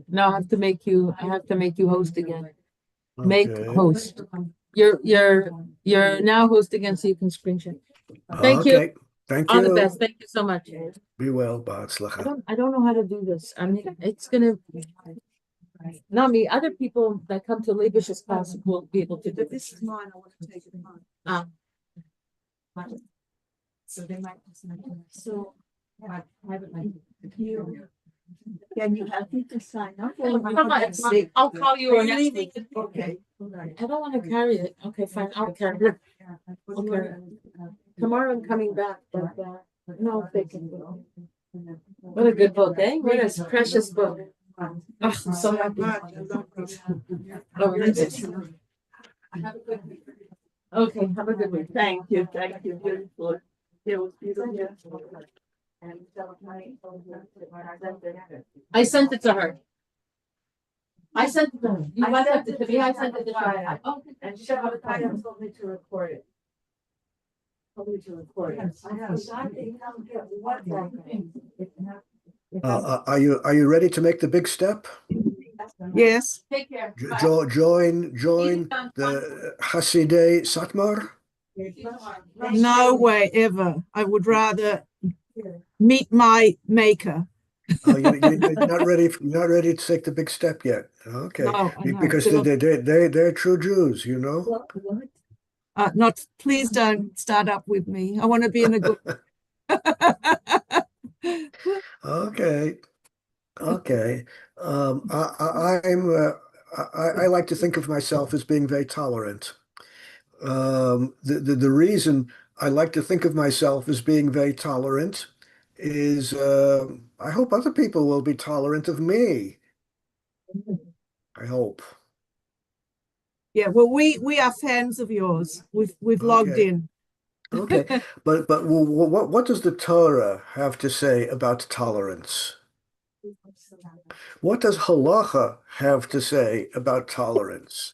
No, I have to make you host again. Make Okay. host. You're now host again, so you can screen share. Thank you. Okay. Thank All the you. best. Thank you so much. Be well, Ba'atzlacha. I don't know how to do this. I mean, it's gonna, not me, other people that come to Leibish's class will be able to do But this. this is mine, I want to take it home. So they might. So, I haven't like. can you help me to sign up? I'll call you You're next leaving week. it, okay. I don't want to carry it. Okay, fine. I'll carry it. Okay. Tomorrow I'm coming back, but no, they can go. What a good book, eh? What a precious book. Oh, I'm so happy. Oh, read it. Have a good week. Okay, have a good week. Thank you, beautiful. It was beautiful. I sent it to her. I sent it to her. You WhatsApped it to me. I sent it to her. Oh, And Shevach told me to record it. Told me to record it. Are you ready to make the big step? Yes. take care. Join the Hasidei Satmar? No way ever. I would rather meet my maker. Oh, you're not ready. Not ready to take the big step yet. Okay, No, I know. because they're true Jews, you know. Not. Please don't start up with me. I want to be in a good. Okay. I like to think of myself as being very tolerant. The reason I like to think of myself as being very tolerant is I hope other people will be tolerant of me. I hope. Yeah. Well, we are fans of yours. We've logged Okay. in. Okay, but what does the Torah have to say about tolerance? What does Halacha have to say about tolerance?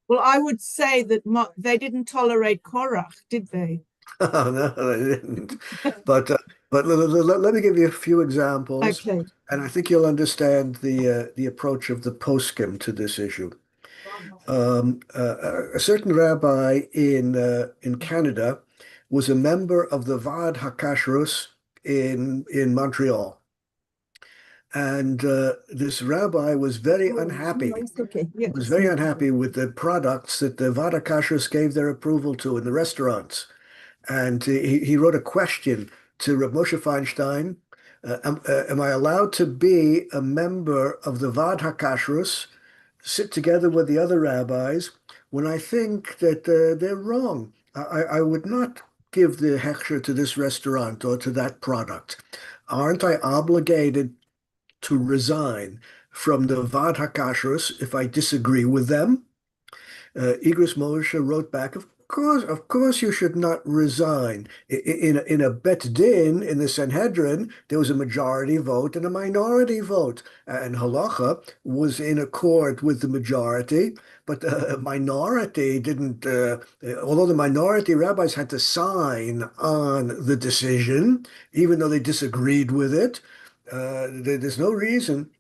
Well, I would say that they didn't tolerate Korach, did they? No, they didn't. But let me give you a few examples, Okay. and I think you'll understand the approach of the poskim to this issue. A certain rabbi in Canada was a member of the Vaad HaKashrus in Montreal. And this rabbi was very unhappy. Okay. Yeah. Was very unhappy with the products that the Vaad HaKashrus gave their approval to in the restaurants. And he wrote a question to Rav Moshe Feinstein. Am I allowed to be a member of the Vaad HaKashrus, sit together with the other rabbis, when I think that they're wrong? I would not give the hechsher to this restaurant or to that product. Aren't I obligated to resign from the Vaad HaKashrus if I disagree with them? Igros Moshe wrote back, of course you should not resign. In a Bet Din, in the Sanhedrin, there was a majority vote and a minority vote. And Halacha was in accord with the majority, but the minority didn't, although the minority rabbis had to sign on the decision, even though they disagreed with it, there's no reason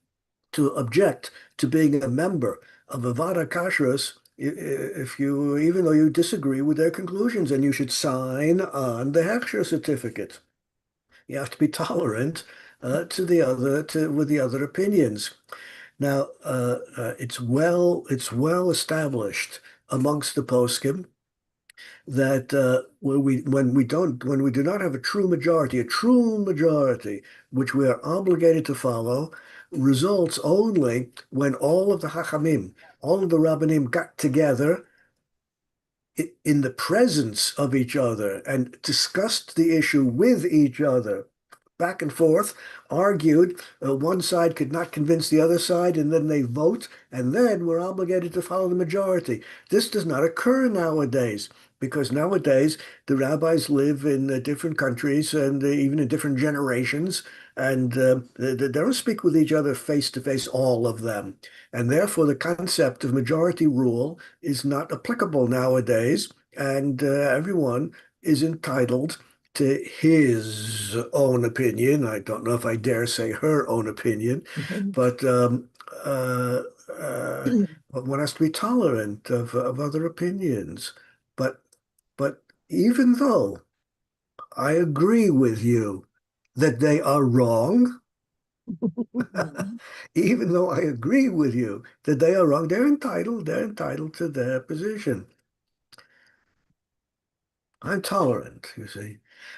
to object to being a member of a Vaad HaKashrus even though you disagree with their conclusions, and you should sign on the Hechsher certificate. You have to be tolerant with the other opinions. Now, it's well established amongst the poskim that when we do not have a true majority, which we are obligated to follow, results only when all of the Hachamim, all of the Rabbanim got together in the presence of each other and discussed the issue with each other, back and forth, argued. One side could not convince the other side, and then they vote, and then we're obligated to follow the majority. This does not occur nowadays, because nowadays the rabbis live in different countries and even in different generations, and they don't speak with each other face to face, all of them. And therefore, the concept of majority rule is not applicable nowadays, and everyone is entitled to his own opinion. I don't know if I dare say her own opinion, but one has to be tolerant of other opinions. But even though I agree with you that they are wrong, even though I agree with you that they are wrong, they're entitled to their position. I'm tolerant, you see.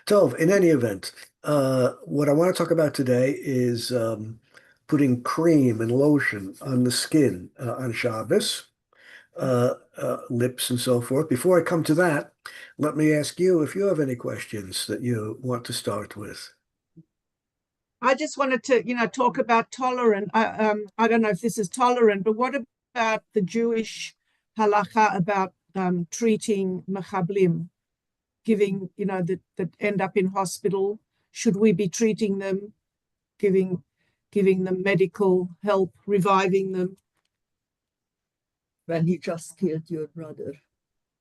So, in any event, what I want to talk about today is putting cream and lotion on the skin on Shabbos, lips and so forth. Before I come to that, let me ask you if you have any questions that you want to start with. I just wanted to, talk about tolerant. I don't know if this is tolerant, but what about the Jewish halacha about treating mechablim, giving, that end up in hospital? Should we be treating them, giving them medical help, reviving them? When he just killed your brother.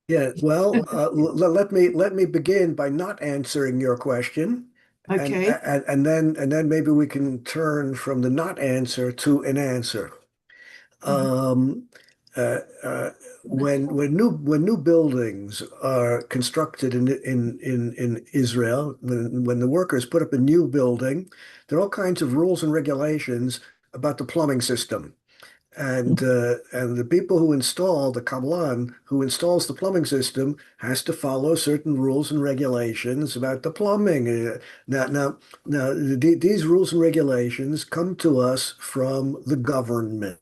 Yeah, well, let me begin by not answering your question. Okay. And then maybe we can turn from the not answer to an answer. When new buildings are constructed in Israel, when the workers put up a new building, there are all kinds of rules and regulations about the plumbing system. And the people who install the kabbalan, who installs the plumbing system, has to follow certain rules and regulations about the plumbing. Now, these rules and regulations come to us from the government.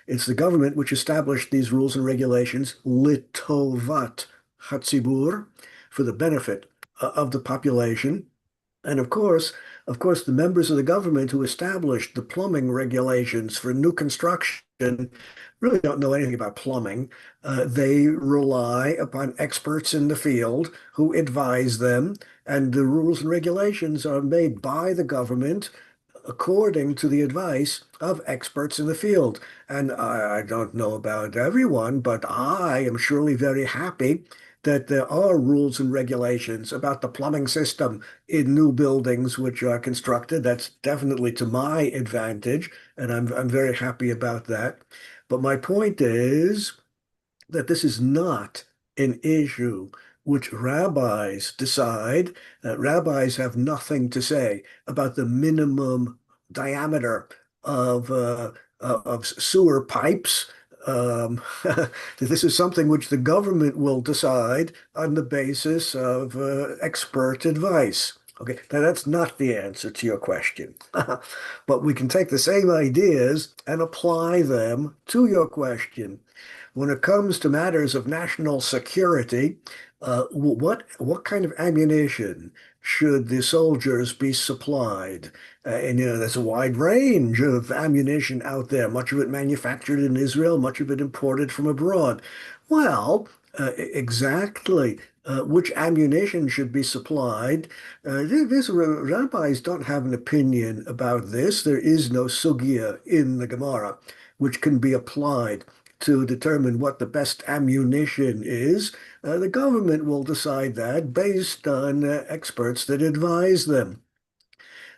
It's the government which established these rules and regulations litovat hatzibur, for the benefit of the population. And of course, the members of the government who established the plumbing regulations for new construction really don't know anything about plumbing. They rely upon experts in the field who advise them, and the rules and regulations are made by the government according to the advice of experts in the field. And I don't know about everyone, but I am surely very happy that there are rules and regulations about the plumbing system in new buildings which are constructed. That's definitely to my advantage, and I'm very happy about that. But my point is that this is not an issue which rabbis decide. Rabbis have nothing to say about the minimum diameter of sewer pipes. This is something which the government will decide on the basis of expert advice. Okay, now that's not the answer to your question, but we can take the same ideas and apply them to your question. When it comes to matters of national security, what kind of ammunition should the soldiers be supplied? And there's a wide range of ammunition out there, much of it manufactured in Israel, much of it imported from abroad. Well, exactly which ammunition should be supplied. These rabbis don't have an opinion about this. There is no sugya in the Gemara which can be applied to determine what the best ammunition is. The government will decide that based on experts that advise them.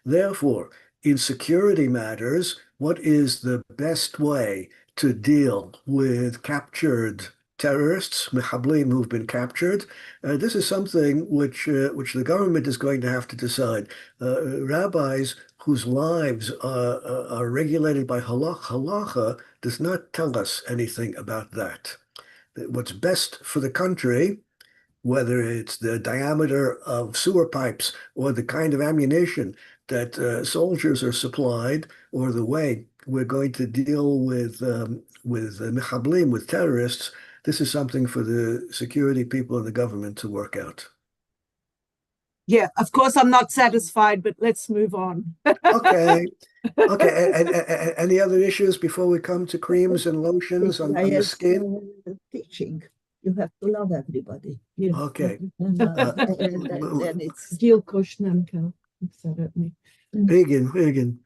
Therefore, in security matters, what is the best way to deal with captured terrorists, mehablim who've been captured? This is something which the government is going to have to decide. Rabbis whose lives are regulated by halacha does not tell us anything about that. What's best for the country, whether it's the diameter of sewer pipes or the kind of ammunition that soldiers are supplied, or the way we're going to deal with mechablim, with terrorists, this is something for the security people and the government to work out. Yeah, of course, I'm not satisfied, but let's move on. Okay. Okay. And any other issues before we come to creams and lotions on the skin? Teaching. You have to love everybody. Okay. And then it's Gil Kushnenko said it me. Vegan.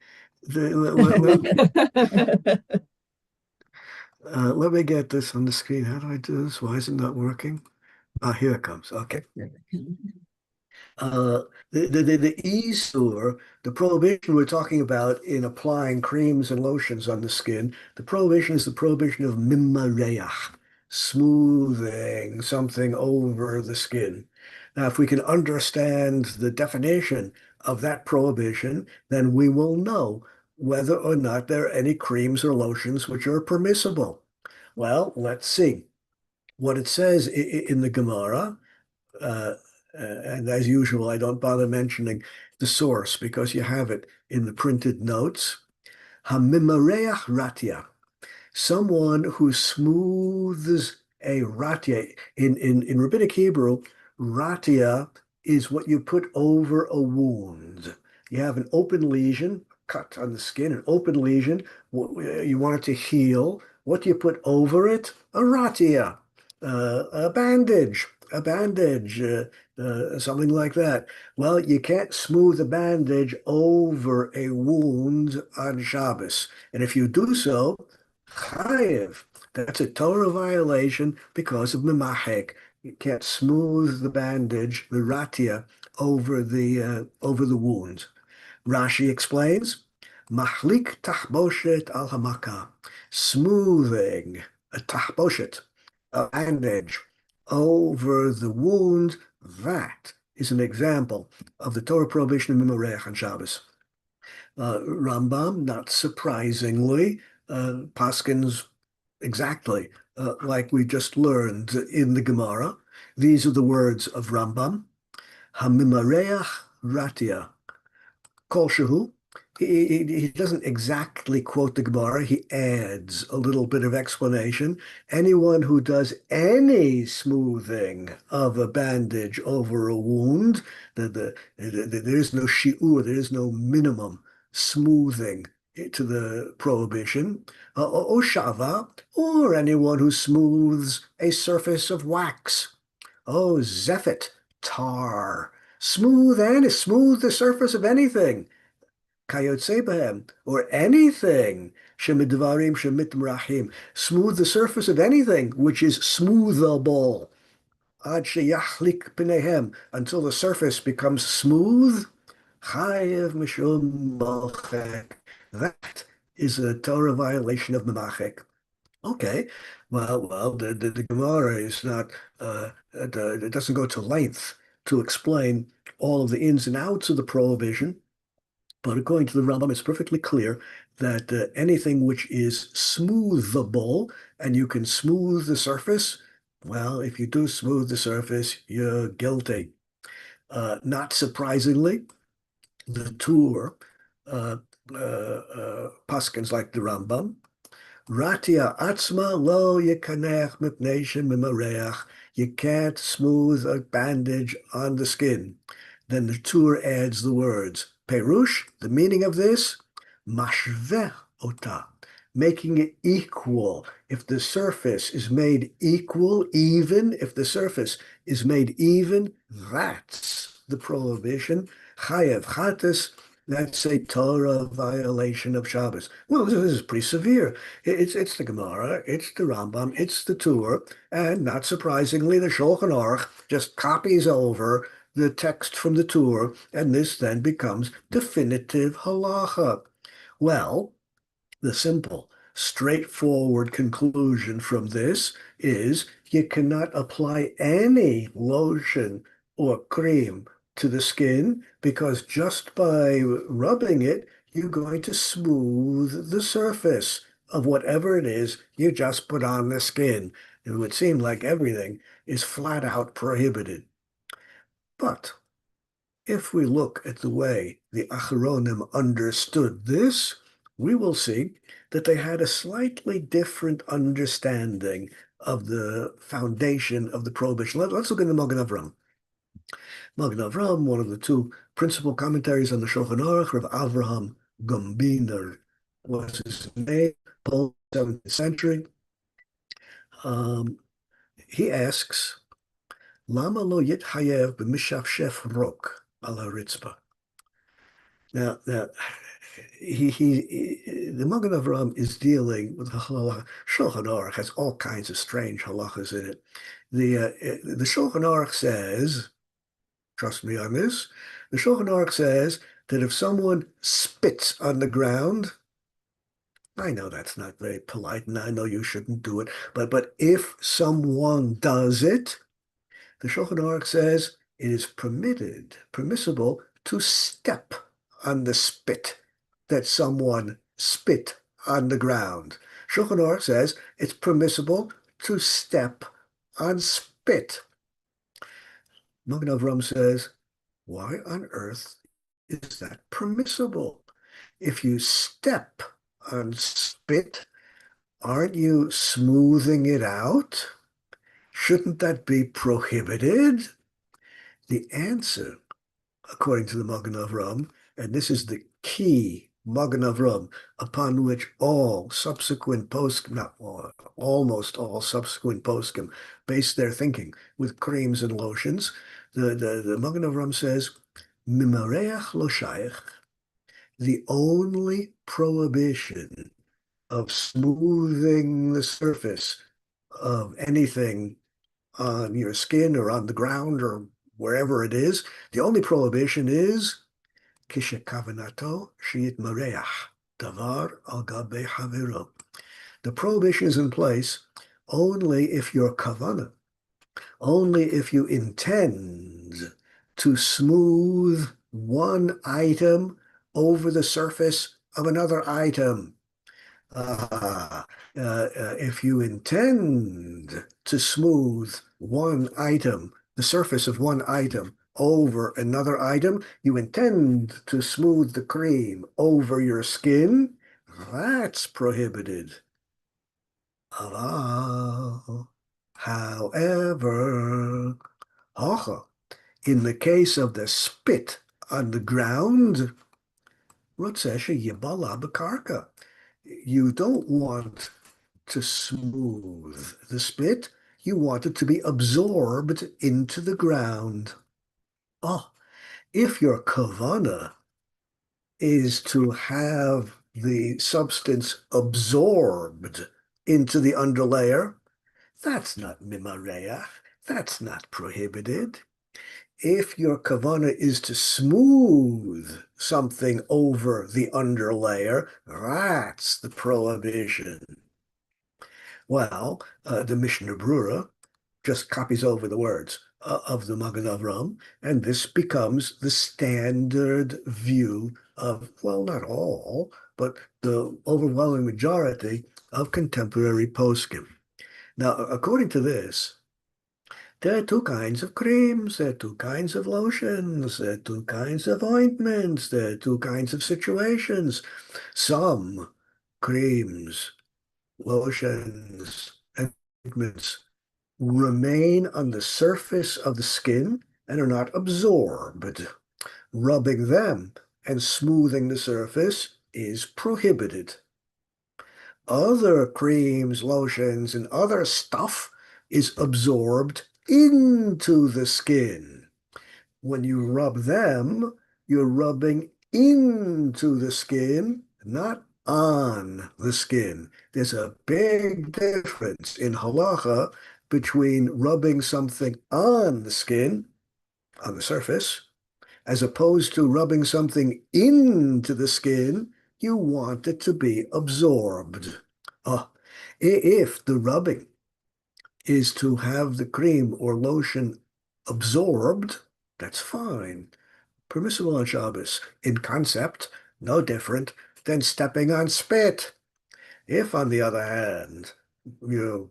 Let me get this on the screen. How do I do this? Why is it not working? Ah, here it comes. Okay. The Isur, the prohibition we're talking about in applying creams and lotions on the skin, the prohibition is the prohibition of mimareach, smoothing something over the skin. Now, if we can understand the definition of that prohibition, then we will know whether or not there are any creams or lotions which are permissible. Well, let's see. What it says in the Gemara, and as usual, I don't bother mentioning the source because you have it in the printed notes. Hamimareach ratia, someone who smooths a ratia. In Rabbinic Hebrew, ratia is what you put over a wound. You have an open lesion, cut on the skin, an open lesion. You want it to heal. What do you put over it? A ratia, a bandage, something like that. Well, you can't smooth a bandage over a wound on Shabbos. And if you do so, chayev. That's a Torah violation because of memachek. You can't smooth the bandage, the ratia, over the wound. Rashi explains, Mahlik tahboshet al hamaka, smoothing a tahboshet, a bandage, over the wound. That is an example of the Torah prohibition of mimareach on Shabbos. Rambam, not surprisingly, paskins exactly like we just learned in the Gemara. These are the words of Rambam. Hamimareach ratia. Kol shehu. He doesn't exactly quote the Gemara. He adds a little bit of explanation. Anyone who does any smoothing of a bandage over a wound, there is no shi'ur, there is no minimum smoothing to the prohibition. Oshava, or anyone who smooths a surface of wax. Oh, zephet, tar. Smooth the surface of anything. Kayotze behem, or anything, shemidvarim shemitmrachim, smooth the surface of anything which is smoothable, ad sheyachlik pneihem, until the surface becomes smooth, chayev mishum malchek. That is a Torah violation of memachek. Okay, well, the Gemara is not, it doesn't go to length to explain all of the ins and outs of the prohibition. But according to the Rambam, it's perfectly clear that anything which is smoothable and you can smooth the surface, well, if you do smooth the surface, you're guilty. Not surprisingly, the Tur paskins like the Rambam, Ratia atzma lo yekanech mipnei shemimareach. You can't smooth a bandage on the skin. Then the Tur adds the words, Perush, the meaning of this, mashveh ota, making it equal. If the surface is made equal, even, if the surface is made even, that's the prohibition. Chayev chatas, that's a Torah violation of Shabbos. Well, this is pretty severe. It's the Gemara, it's the Rambam, it's the Tur, and not surprisingly, the Shulchan Aruch just copies over the text from the Tur, and this then becomes definitive halacha. Well, the simple, straightforward conclusion from this is you cannot apply any lotion or cream to the skin because just by rubbing it, you're going to smooth the surface of whatever it is you just put on the skin. It would seem like everything is flat out prohibited. But if we look at the way the Acharonim understood this, we will see that they had a slightly different understanding of the foundation of the prohibition. Let's look at the Magen Avraham. Magen Avraham, one of the two principal commentaries on the Shulchan Aruch, Rav Avraham Gombiner was his name, post 7th century. He asks, Lama lo yitchayev b'mishafshef rok al haritzpa. Now, the Magen Avraham is dealing with the halacha. Shulchan Aruch has all kinds of strange halachas in it. The Shulchan Aruch says trust me on this. The Shulchan Aruch says that if someone spits on the ground, I know that's not very polite, and I know you shouldn't do it, but if someone does it, the Shulchan Aruch says it is permissible to step on the spit that someone spit on the ground. Shulchan Aruch says it's permissible to step on spit. Magen Avraham says, why on earth is that permissible? If you step on spit, aren't you smoothing it out? Shouldn't that be prohibited? The answer, according to the Magen Avraham, and this is the key Magen Avraham upon which all subsequent poskim, not all, almost all subsequent poskim, base their thinking with creams and lotions. The Magen Avraham says, Mimareach lo shayach, the only prohibition of smoothing the surface of anything on your skin or on the ground or wherever it is, the only prohibition is kishekavanato sheyit mareach davar al gabe havero. The prohibition is in place only if your kavanah, only if you intend to smooth one item over the surface of another item. If you intend to smooth one item, the surface of one item over another item, you intend to smooth the cream over your skin, that's prohibited. However, in the case of the spit on the ground, you don't want to smooth the spit, you want it to be absorbed into the ground. If your kavanah is to have the substance absorbed into the underlayer, that's not mimareach, that's not prohibited. If your kavanah is to smooth something over the underlayer, that's the prohibition. Well, the Mishnah Brura just copies over the words of the Magen Avraham, and this becomes the standard view of, well, not all, but the overwhelming majority of contemporary poskim. Now, according to this, there are two kinds of creams, there are two kinds of lotions, there are two kinds of ointments, there are two kinds of situations. Some creams, lotions, and ointments remain on the surface of the skin and are not absorbed. Rubbing them and smoothing the surface is prohibited. Other creams, lotions, and other stuff is absorbed into the skin. When you rub them, you're rubbing into the skin, not on the skin. There's a big difference in halacha between rubbing something on the skin, on the surface, as opposed to rubbing something into the skin. You want it to be absorbed. If the rubbing is to have the cream or lotion absorbed, that's fine. Permissible on Shabbos. In concept, no different than stepping on spit. If, on the other hand,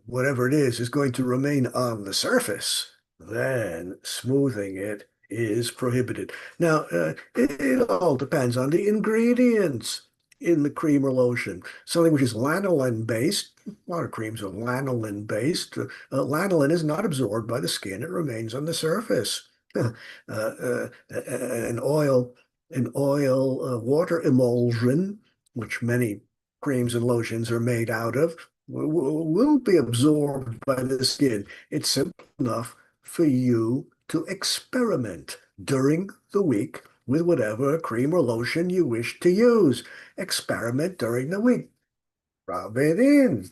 whatever it is going to remain on the surface, then smoothing it is prohibited. Now, it all depends on the ingredients in the cream or lotion. Something which is lanolin-based, a lot of creams are lanolin-based. Lanolin is not absorbed by the skin, it remains on the surface. An oil water emulsion, which many creams and lotions are made out of, will be absorbed by the skin. It's simple enough for you to experiment during the week with whatever cream or lotion you wish to use. Experiment during the week. Rub it in.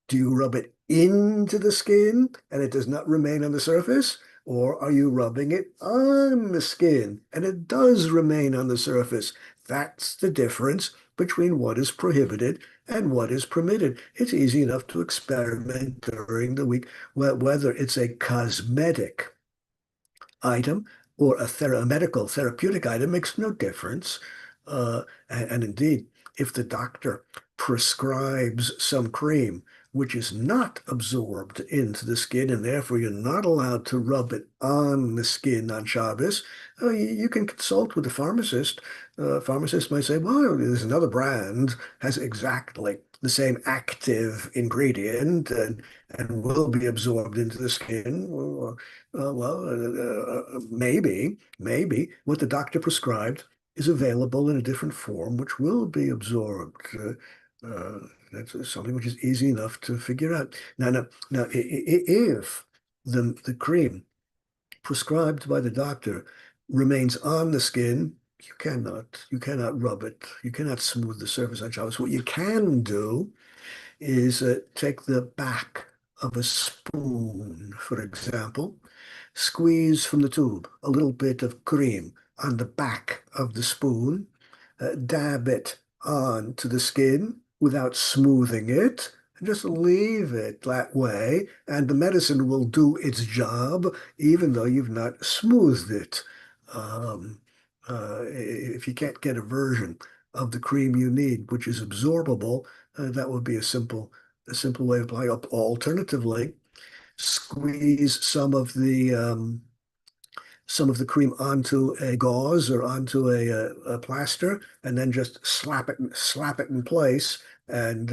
Do you rub it into the skin and it does not remain on the surface? or are you rubbing it on the skin and it does remain on the surface? That's the difference between what is prohibited and what is permitted. It's easy enough to experiment during the week, whether it's a cosmetic item or a medical therapeutic item makes no difference. And indeed, if the doctor prescribes some cream which is not absorbed into the skin, and therefore you're not allowed to rub it on the skin on Shabbos, you can consult with the pharmacist. Pharmacist might say, well, there's another brand, has exactly the same active ingredient and will be absorbed into the skin. Maybe what the doctor prescribed is available in a different form, which will be absorbed. That's something which is easy enough to figure out. Now, if the cream prescribed by the doctor remains on the skin, you cannot rub it. You cannot smooth the surface on Shabbos. What you can do is take the back of a spoon, for example, squeeze from the tube a little bit of cream on the back of the spoon, dab it onto the skin without smoothing it, and just leave it that way, and the medicine will do its job even though you've not smoothed it. If you can't get a version of the cream you need, which is absorbable, that would be a simple way of applying it. Alternatively, squeeze some of the cream onto a gauze or onto a plaster, and then just slap it in place, and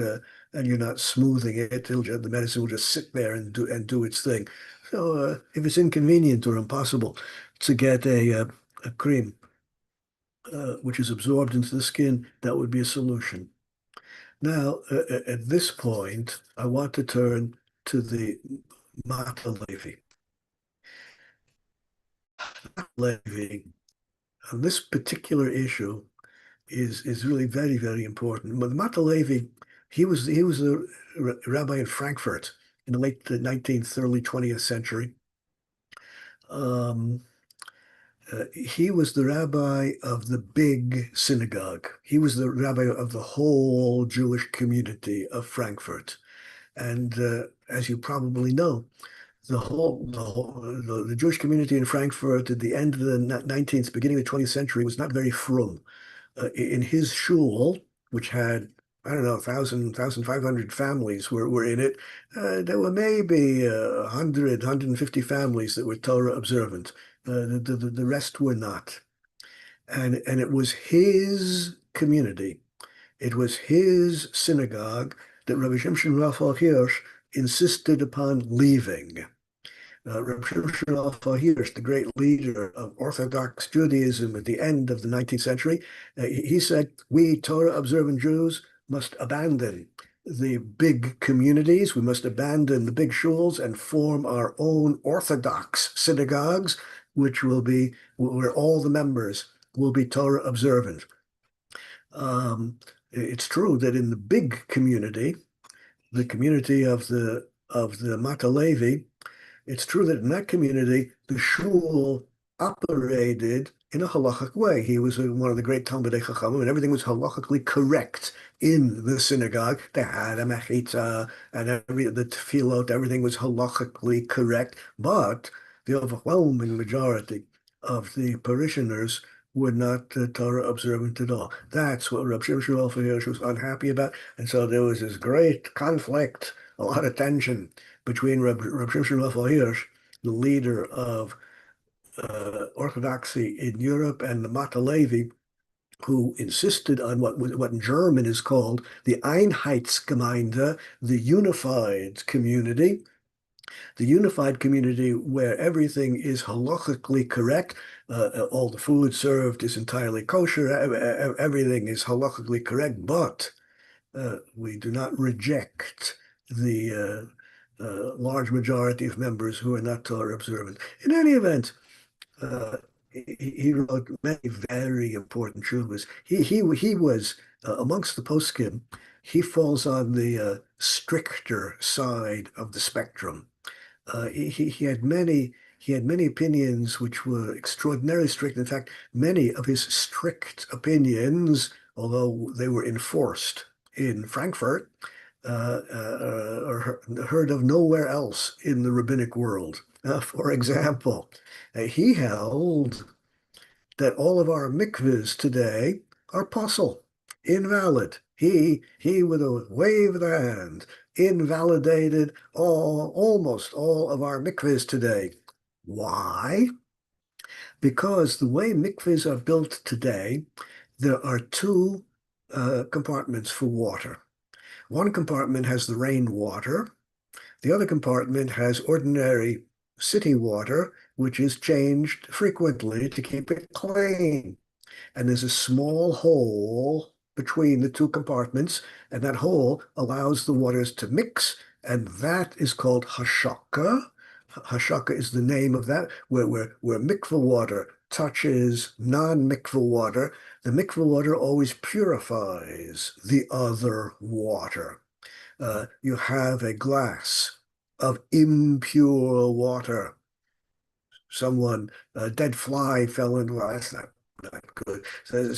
you're not smoothing it. The medicine will just sit there and do its thing. So if it's inconvenient or impossible to get a cream which is absorbed into the skin, that would be a solution. Now, at this point, I want to turn to the Mata Levi. Levi, on this particular issue, is really very, very important. But Mata Levi, he was a rabbi in Frankfurt in the late 19th, early 20th century. He was the rabbi of the big synagogue. He was the rabbi of the whole Jewish community of Frankfurt. And as you probably know, the Jewish community in Frankfurt at the end of the 19th, beginning of the 20th century was not very frum. In his shul, which had, I don't know, 1,500 families were in it, there were maybe 100, 150 families that were Torah observant. The rest were not. And it was his community, it was his synagogue that Rabbi Shimshon Raphael Hirsch insisted upon leaving. Rabbi Shimshon Raphael Hirsch, the great leader of Orthodox Judaism at the end of the 19th century, he said, we Torah observant Jews must abandon the big communities, we must abandon the big shuls and form our own Orthodox synagogues, which will be where all the members will be Torah observant. It's true that in the big community, the community of the Mata Levi, it's true that in that community, the shul operated in a halachic way. He was one of the great Talmidei Chachamim, and everything was halachically correct in the synagogue. They had a mechitza, and the tefillot, everything was halachically correct. But the overwhelming majority of the parishioners were not Torah observant at all. That's what Rabbi Shimshon Raphael Hirsch was unhappy about. And so there was this great conflict, a lot of tension between Rabbi Shimshon Raphael Hirsch, the leader of Orthodoxy in Europe, and the Mata Levi, who insisted on what in German is called the Einheitsgemeinde, the unified community. The unified community where everything is halachically correct, all the food served is entirely kosher, everything is halachically correct, but we do not reject the large majority of members who are not Torah observant. In any event, he wrote many very important tshuvas. He was amongst the poskim. He falls on the stricter side of the spectrum. He he had many opinions which were extraordinarily strict. In fact, many of his strict opinions, although they were enforced in Frankfurt, are heard of nowhere else in the rabbinic world. For example, he held that all of our mikvahs today are possible, invalid. He with a wave of the hand, invalidated almost all of our mikvahs today. Why? Because the way mikvahs are built today, there are two compartments for water. One compartment has the rainwater. The other compartment has ordinary city water, which is changed frequently to keep it clean. And there's a small hole between the two compartments, and that hole allows the waters to mix, and that is called hashaka. Hashaka is the name of that, where mikveh water touches non-mikveh water. The mikveh water always purifies the other water. You have a glass of impure water. A dead fly fell into, well, that's not good. So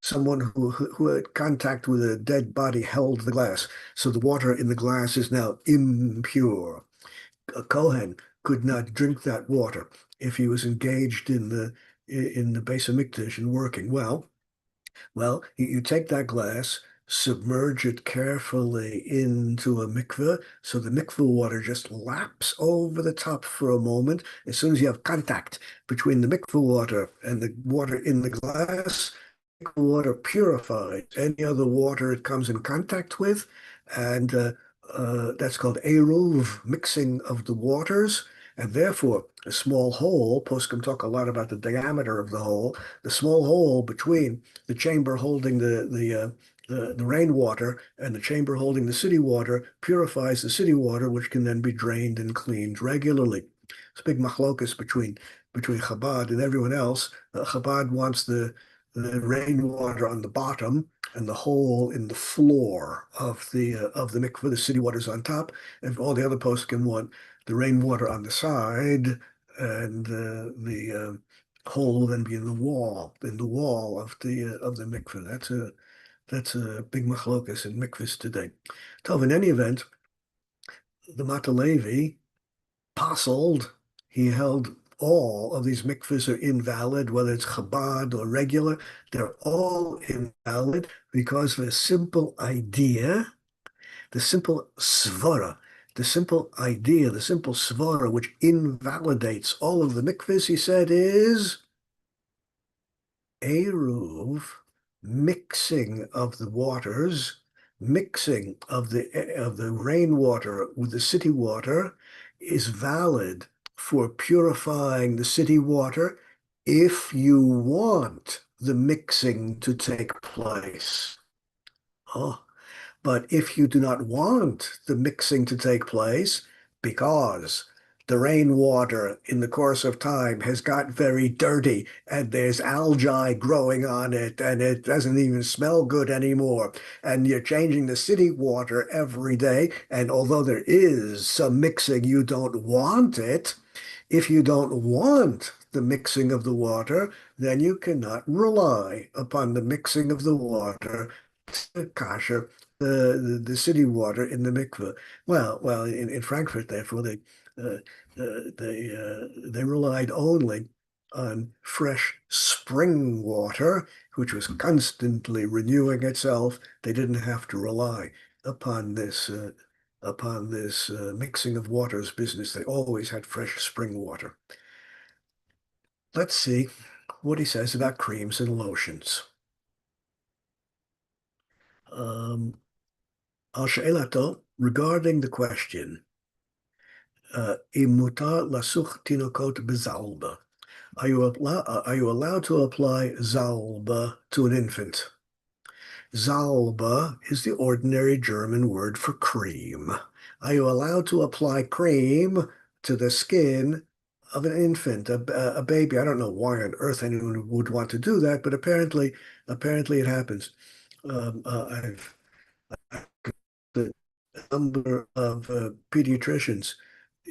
someone who had contact with a dead body held the glass. So the water in the glass is now impure. A Kohen could not drink that water if he was engaged in the Beis Hamikdash and working. Well, you take that glass, submerge it carefully into a mikveh, so the mikveh water just laps over the top for a moment. As soon as you have contact between the mikveh water and the water in the glass, mikveh water purifies any other water it comes in contact with, and that's called eruv, mixing of the waters. And therefore, a small hole, poskim talk a lot about the diameter of the hole, the small hole between the chamber holding the rainwater and the chamber holding the city water purifies the city water, which can then be drained and cleaned regularly. It's a big machlokus between Chabad and everyone else. Chabad wants the rainwater on the bottom and the hole in the floor of the mikveh, the city water's on top, and all the other poskim want the rainwater on the side, and the hole will then be in the wall of the mikveh. That's a big machlokas in mikvahs today. So in any event, the Matalevi posseled. He held all of these mikvahs are invalid, whether it's Chabad or regular. They're all invalid because of a simple idea, the simple svara, the simple idea, the simple svara, which invalidates all of the mikvahs, he said, is eruv, mixing of the waters, mixing of the rainwater with the city water is valid for purifying the city water if you want the mixing to take place. But if you do not want the mixing to take place because the rainwater in the course of time has got very dirty and there's algae growing on it and it doesn't even smell good anymore, and you're changing the city water every day, and although there is some mixing, you don't want it. If you don't want the mixing of the water, then you cannot rely upon the mixing of the water to kasher the city water in the mikveh. Well, in Frankfurt, therefore, they relied only on fresh spring water, which was constantly renewing itself. They didn't have to rely upon this mixing of waters business. They always had fresh spring water. Let's see what he says about creams and lotions. Al she'elato, regarding the question, im mutar lasuch tinokot bezalba, are you allowed to apply zalba to an infant? Zalba is the ordinary German word for cream. Are you allowed to apply cream to the skin of an infant, a baby? I don't know why on earth anyone would want to do that, but apparently it happens. I've a number of pediatricians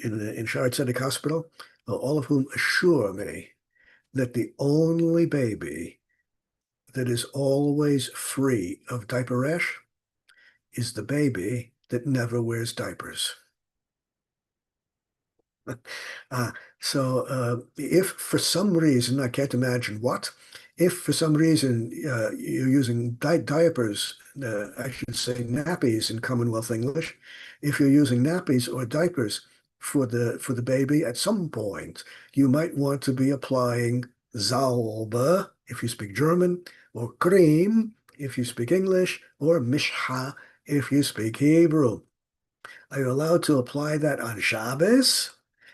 in Shaare Zedek Hospital, all of whom assure me that the only baby that is always free of diaper rash is the baby that never wears diapers. So if for some reason, I can't imagine what, if for some reason you're using diapers, I should say nappies in Commonwealth English, if you're using nappies or diapers for the baby, at some point you might want to be applying Salbe if you speak German, or cream if you speak English, or mishha if you speak Hebrew. Are you allowed to apply that on Shabbos?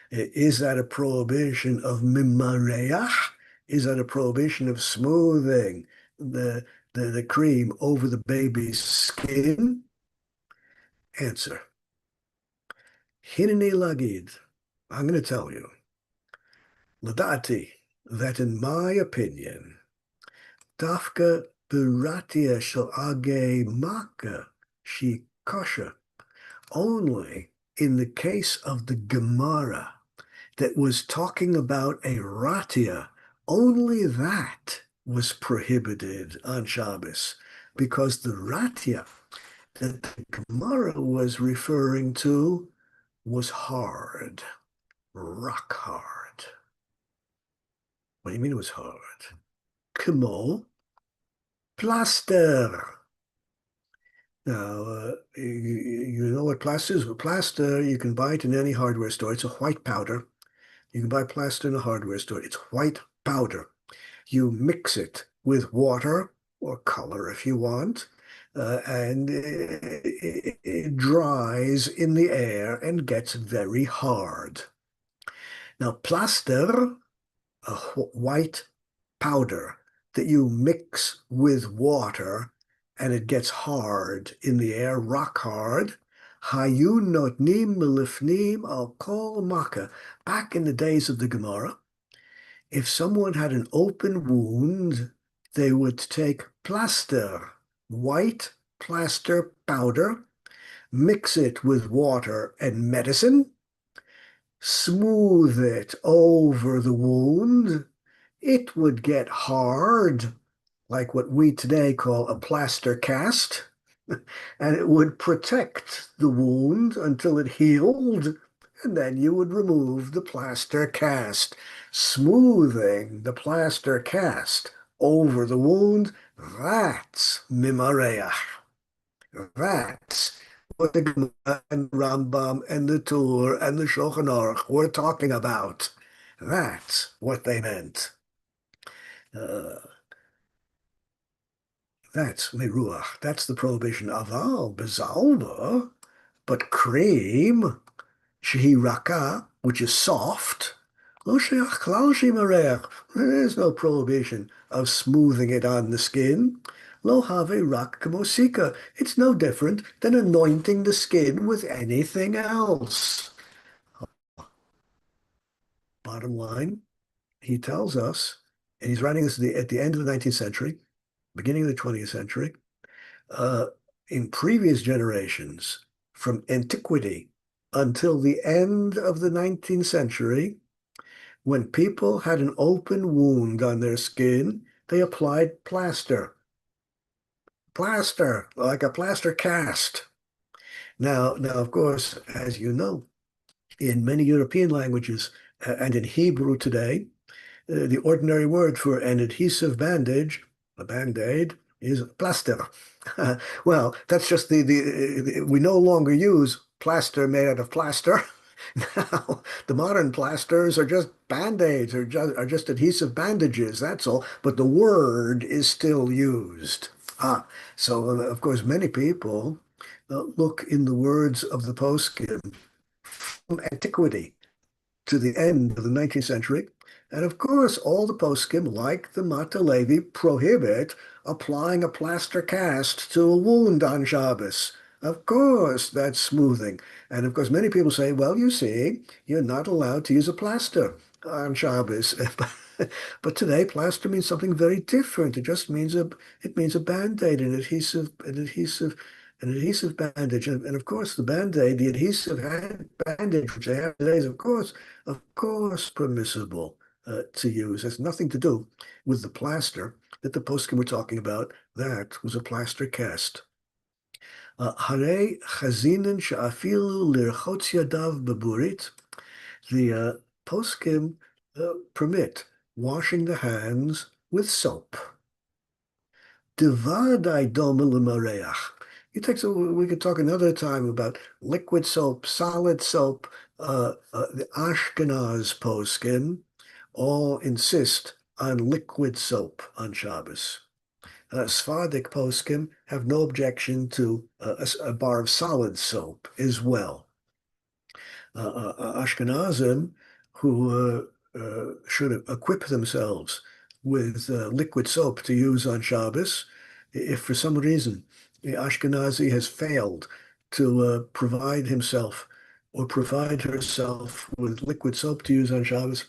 Is that a prohibition of mimareach? Is that a prohibition of smoothing the cream over the baby's skin? Answer. Hineni lagid. I'm going to tell you. Ladati, that in my opinion, dafka biratia shel age maka she kosher. Only in the case of the Gemara that was talking about a ratia, only that was prohibited on Shabbos, because the ratia that the Gemara was referring to was hard, rock hard. What do you mean it was hard? Kmo plaster. Now, you know what plaster is? Plaster, you can buy it in any hardware store. It's a white powder. You can buy plaster in a hardware store. It's white powder. You mix it with water or color if you want, and it dries in the air and gets very hard. Now, plaster, a white powder that you mix with water and it gets hard in the air, rock hard. Hayu notnim milifnim al kol maka. Back in the days of the Gemara, if someone had an open wound, they would take plaster, white plaster powder, mix it with water and medicine, smooth it over the wound. It would get hard, like what we today call a plaster cast, and it would protect the wound until it healed, and then you would remove the plaster cast. Smoothing the plaster cast over the wound, that's mimareach. That's what the Gemara and Rambam and the Tur and the Shulchan Aruch were talking about. That's what they meant. That's meruach. That's the prohibition. Aval bezalba, but cream, shehi raka, which is soft, lo sheach klal shimarech. There is no prohibition of smoothing it on the skin. Lo have rak kamosika. It's no different than anointing the skin with anything else. Bottom line, he tells us, and he's writing this at the end of the 19th century, beginning of the 20th century, in previous generations, from antiquity until the end of the 19th century, when people had an open wound on their skin, they applied plaster. Plaster, like a plaster cast. Now, of course, as you know, in many European languages and in Hebrew today, the ordinary word for an adhesive bandage, a band-aid, is plaster. Well, that's just we no longer use plaster made out of plaster. Now, the modern plasters are just band-aids, are just adhesive bandages, that's all, but the word is still used. So of course, many people look in the words of the poskim from antiquity to the end of the 19th century. And of course, all the poskim, like the Mata Levi, prohibit applying a plaster cast to a wound on Shabbos. Of course, that's smoothing. And of course, many people say, well, you see, you're not allowed to use a plaster on Shabbos. But today, plaster means something very different. It just means it means a band-aid, an adhesive an adhesive bandage, and of course the Band-Aid, the adhesive bandage, which they have today, is of course permissible to use. It has nothing to do with the plaster that the poskim were talking about. That was a plaster cast. Hare chazinin she'afilu lirchotz yadav beburit. The poskim permit washing the hands with soap. Devadai doma l'mareach. We could talk another time about liquid soap, solid soap. The Ashkenaz poskim all insist on liquid soap on Shabbos. Sephardic poskim have no objection to a bar of solid soap as well. Ashkenazim, who should equip themselves with liquid soap to use on Shabbos, if for some reason the Ashkenazi has failed to provide himself or provide herself with liquid soap to use on Shabbos,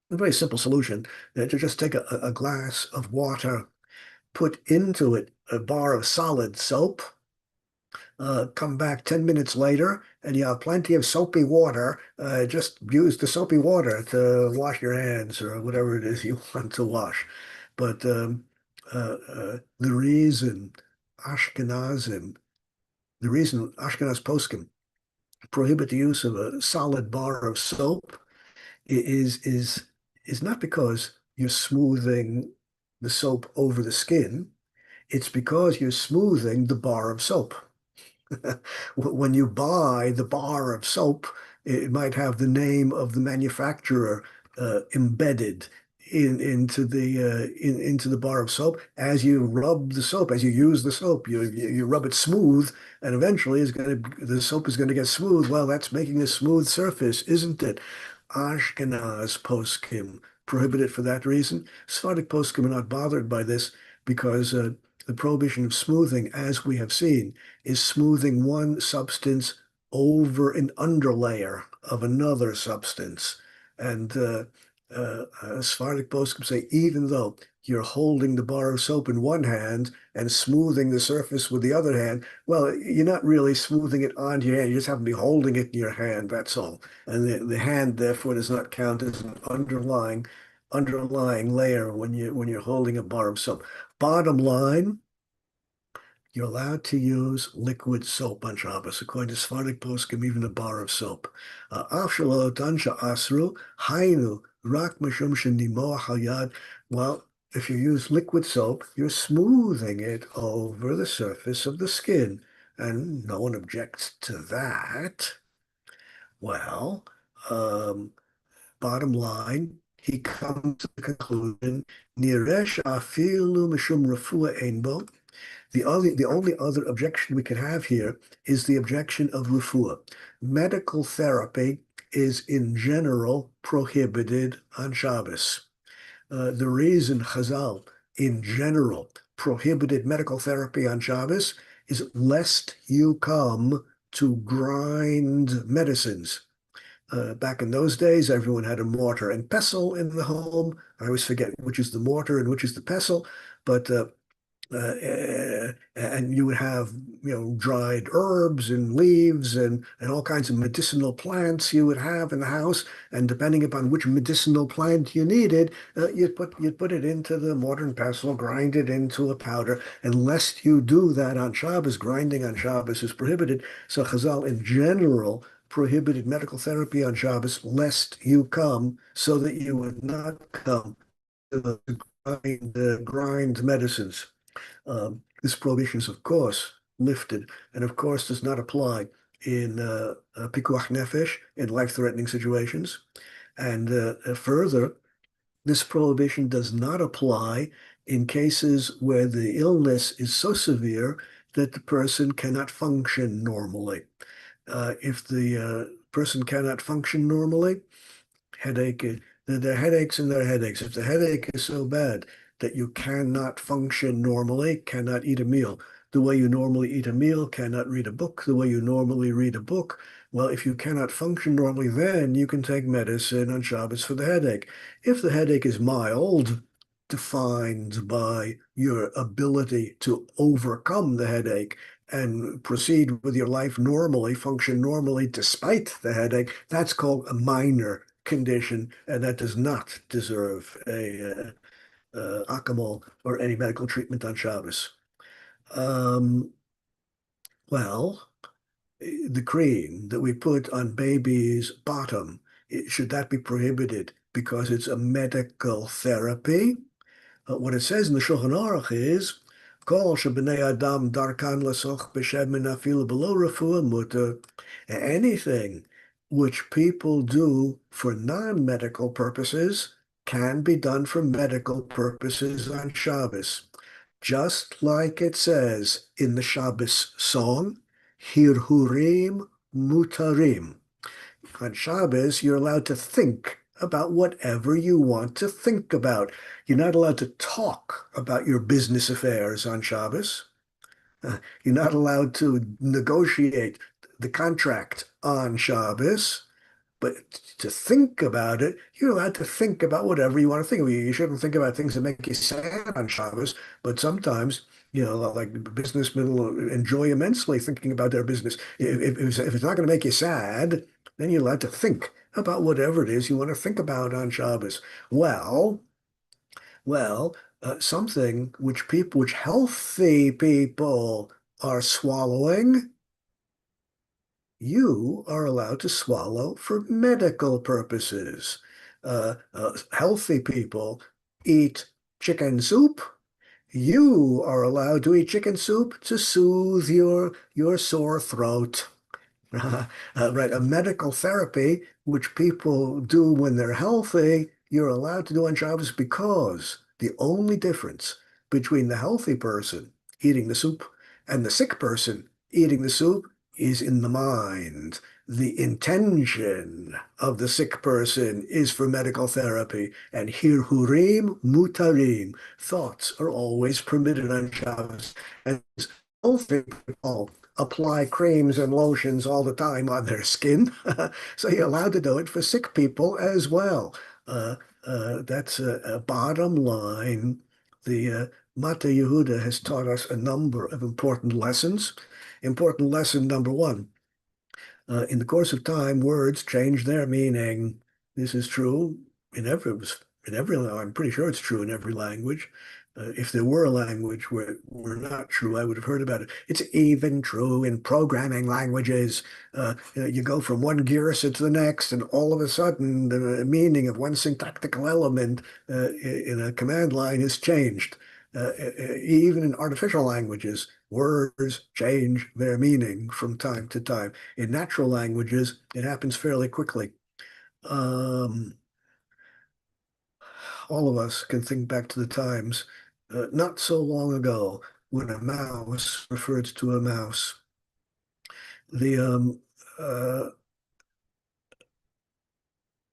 a very simple solution, to just take a glass of water, put into it a bar of solid soap, come back 10 minutes later, and you have plenty of soapy water. Just use the soapy water to wash your hands or whatever it is you want to wash. But the reason Ashkenaz poskim prohibit the use of a solid bar of soap is not because you're smoothing the soap over the skin. It's because you're smoothing the bar of soap. When you buy the bar of soap, it might have the name of the manufacturer embedded into the bar of soap. As you rub the soap, as you use the soap, you rub it smooth, and eventually the soap is going to get smooth. Well, that's making a smooth surface, isn't it? Ashkenaz poskim prohibit it for that reason. Sephardic poskim are not bothered by this because the prohibition of smoothing, as we have seen, is smoothing one substance over an underlayer of another substance. And Sephardic poskim say, even though you're holding the bar of soap in one hand and smoothing the surface with the other hand, well, you're not really smoothing it onto your hand. You just happen to be holding it in your hand, that's all. And the hand, therefore, does not count as an underlying layer when you're holding a bar of soap. Bottom line, you're allowed to use liquid soap on Shabbos, according to Sephardic poskim, even a bar of soap. Well, if you use liquid soap, you're smoothing it over the surface of the skin, and no one objects to that. Well, bottom line, he comes to the conclusion, Niresh afilu mishum refuah ein bo. The only other objection we can have here is the objection of refuah. Medical therapy is in general prohibited on Shabbos. The reason Chazal in general prohibited medical therapy on Shabbos is lest you come to grind medicines. Back in those days, everyone had a mortar and pestle in the home. I always forget which is the mortar and which is the pestle, but and you would have, dried herbs and leaves and all kinds of medicinal plants you would have in the house. And depending upon which medicinal plant you needed, you'd put it into the mortar and pestle, grind it into a powder. And lest you do that on Shabbos, grinding on Shabbos is prohibited. So Chazal in general prohibited medical therapy on Shabbos, lest you come, so that you would not come to grind medicines. This prohibition is, of course, lifted, and of course does not apply in pikuach nefesh, in life-threatening situations. And further, this prohibition does not apply in cases where the illness is so severe that the person cannot function normally. If the person cannot function normally, there are headaches and there are headaches. If the headache is so bad that you cannot function normally, cannot eat a meal the way you normally eat a meal, cannot read a book the way you normally read a book, well, if you cannot function normally, then you can take medicine on Shabbos for the headache. If the headache is mild, defined by your ability to overcome the headache and proceed with your life normally, function normally despite the headache, that's called a minor condition, and that does not deserve a akamol or any medical treatment on Shabbos. Well, the cream that we put on baby's bottom, should that be prohibited because it's a medical therapy? What it says in the Shulchan Aruch is, Kol shebnei adam darkan lasoch b'shemen afilu below refuah muter. Anything which people do for non-medical purposes can be done for medical purposes on Shabbos. Just like it says in the Shabbos song, Hirhurim mutarim. On Shabbos, you're allowed to think about whatever you want to think about. You're not allowed to talk about your business affairs on Shabbos. You're not allowed to negotiate the contract on Shabbos. But to think about it, you're allowed to think about whatever you want to think of. You shouldn't think about things that make you sad on Shabbos, but sometimes, like businessmen will enjoy immensely thinking about their business. If it's not going to make you sad, then you're allowed to think about whatever it is you want to think about on Shabbos. Well, something which healthy people are swallowing, you are allowed to swallow for medical purposes. Healthy people eat chicken soup. You are allowed to eat chicken soup to soothe your sore throat. Right, a medical therapy, which people do when they're healthy, you're allowed to do on Shabbos because the only difference between the healthy person eating the soup and the sick person eating the soup is in the mind. The intention of the sick person is for medical therapy, and hirhurim mutarim. Thoughts are always permitted on Shabbos. And healthy people apply creams and lotions all the time on their skin, so you're allowed to do it for sick people as well. That's a bottom line. The Mata Yehuda has taught us a number of important lessons. Important lesson number one, in the course of time, words change their meaning. This is true in every, I'm pretty sure it's true in every language. If there were a language where we're not true, I would have heard about it. It's even true in programming languages. You go from one girsa to the next, and all of a sudden, the meaning of one syntactical element in a command line has changed. Even in artificial languages, words change their meaning from time to time. In natural languages, it happens fairly quickly. All of us can think back to the times not so long ago when a mouse referred to a mouse. When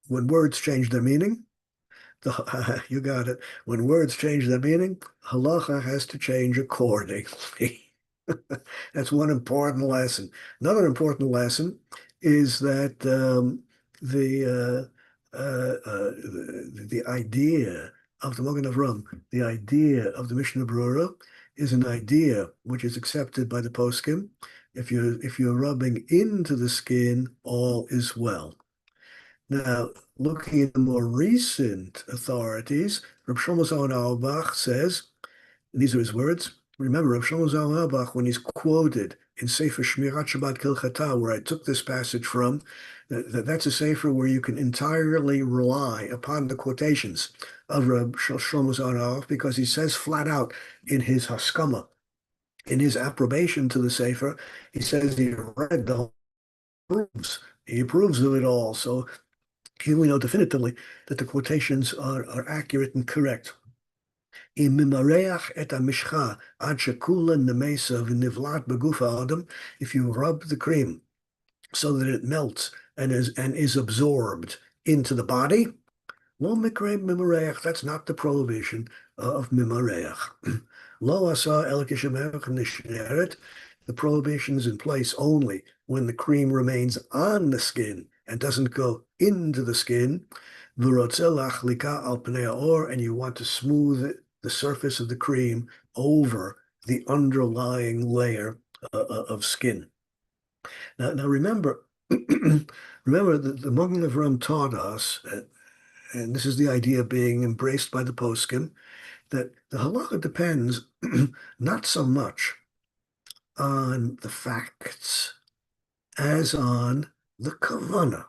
words change their meaning, you got it. When words change their meaning, halacha has to change accordingly. That's one important lesson. Another important lesson is that the idea of the Magen Avraham, the idea of the Mishnah Brura, is an idea which is accepted by the poskim. If you're rubbing into the skin, all is well. Now, looking at the more recent authorities, Rav Shlomo Zalman Auerbach says, these are his words. Remember, Rav Shlomo Zalman Auerbach, when he's quoted in Sefer Shmirat Shabbat Kilchata, where I took this passage from, that's a sefer where you can entirely rely upon the quotations of Rav Shlomo Zalman Auerbach, because he says flat out in his Haskama, in his approbation to the sefer, he says he read the whole proofs. He approves of it all. So here we know definitively that the quotations are accurate and correct. If you rub the cream so that it melts and is absorbed into the body, that's not the prohibition of mimareach. The prohibition is in place only when the cream remains on the skin and doesn't go into the skin, and you want to smooth the surface of the cream over the underlying layer of skin. Now remember, remember that the Magen Avraham taught us, and this is the idea being embraced by the poskim, that the halacha depends not so much on the facts as on the kavanah.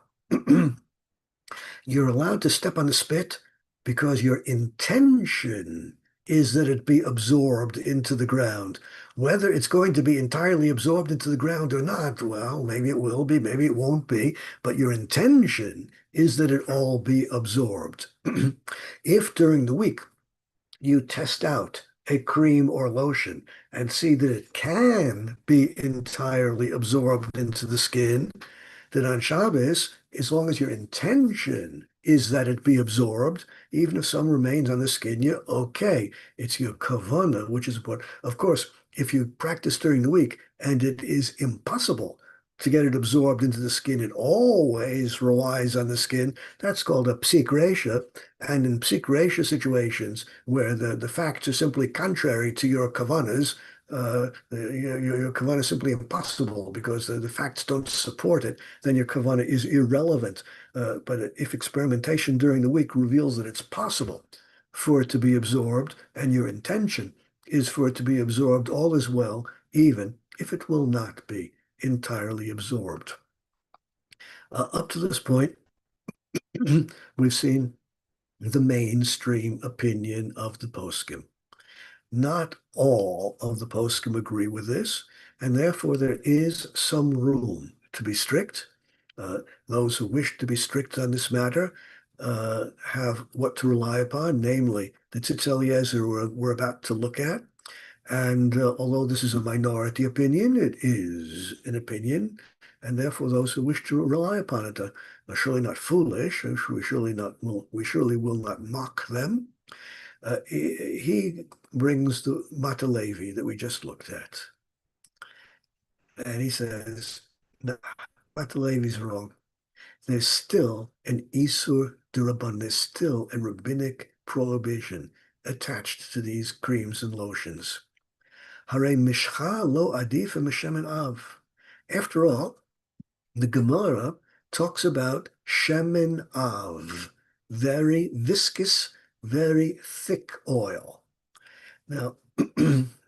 You're allowed to step on the spit because your intention is that it be absorbed into the ground. Whether it's going to be entirely absorbed into the ground or not, well, maybe it will be, maybe it won't be, but your intention is that it all be absorbed. If during the week you test out a cream or lotion and see that it can be entirely absorbed into the skin, then on Shabbos, as long as your intention is that it be absorbed, even if some remains on the skin, you're okay. It's your kavanah, which is important. Of course, if you practice during the week and it is impossible to get it absorbed into the skin, it always relies on the skin. That's called a psik resha. And in psik resha situations where the facts are simply contrary to your kavanas, your kavanah is simply impossible because the facts don't support it, then your kavanah is irrelevant. But if experimentation during the week reveals that it's possible for it to be absorbed and your intention is for it to be absorbed, all is well, even if it will not be entirely absorbed. Up to this point, we've seen the mainstream opinion of the poskim. Not all of the poskim agree with this, and therefore there is some room to be strict. Those who wish to be strict on this matter have what to rely upon, namely the Tzitz Eliezer we're about to look at. And although this is a minority opinion, it is an opinion, and therefore those who wish to rely upon it are surely not foolish. We surely will not mock them. He brings the Mata Levi that we just looked at, and he says, no, Mata Levi's wrong. There's still an Isur D'Rabban, there's still a rabbinic prohibition attached to these creams and lotions. Hare mishcha lo adif mishemen av. After all, the Gemara talks about shemen av, very viscous, very thick oil. Now,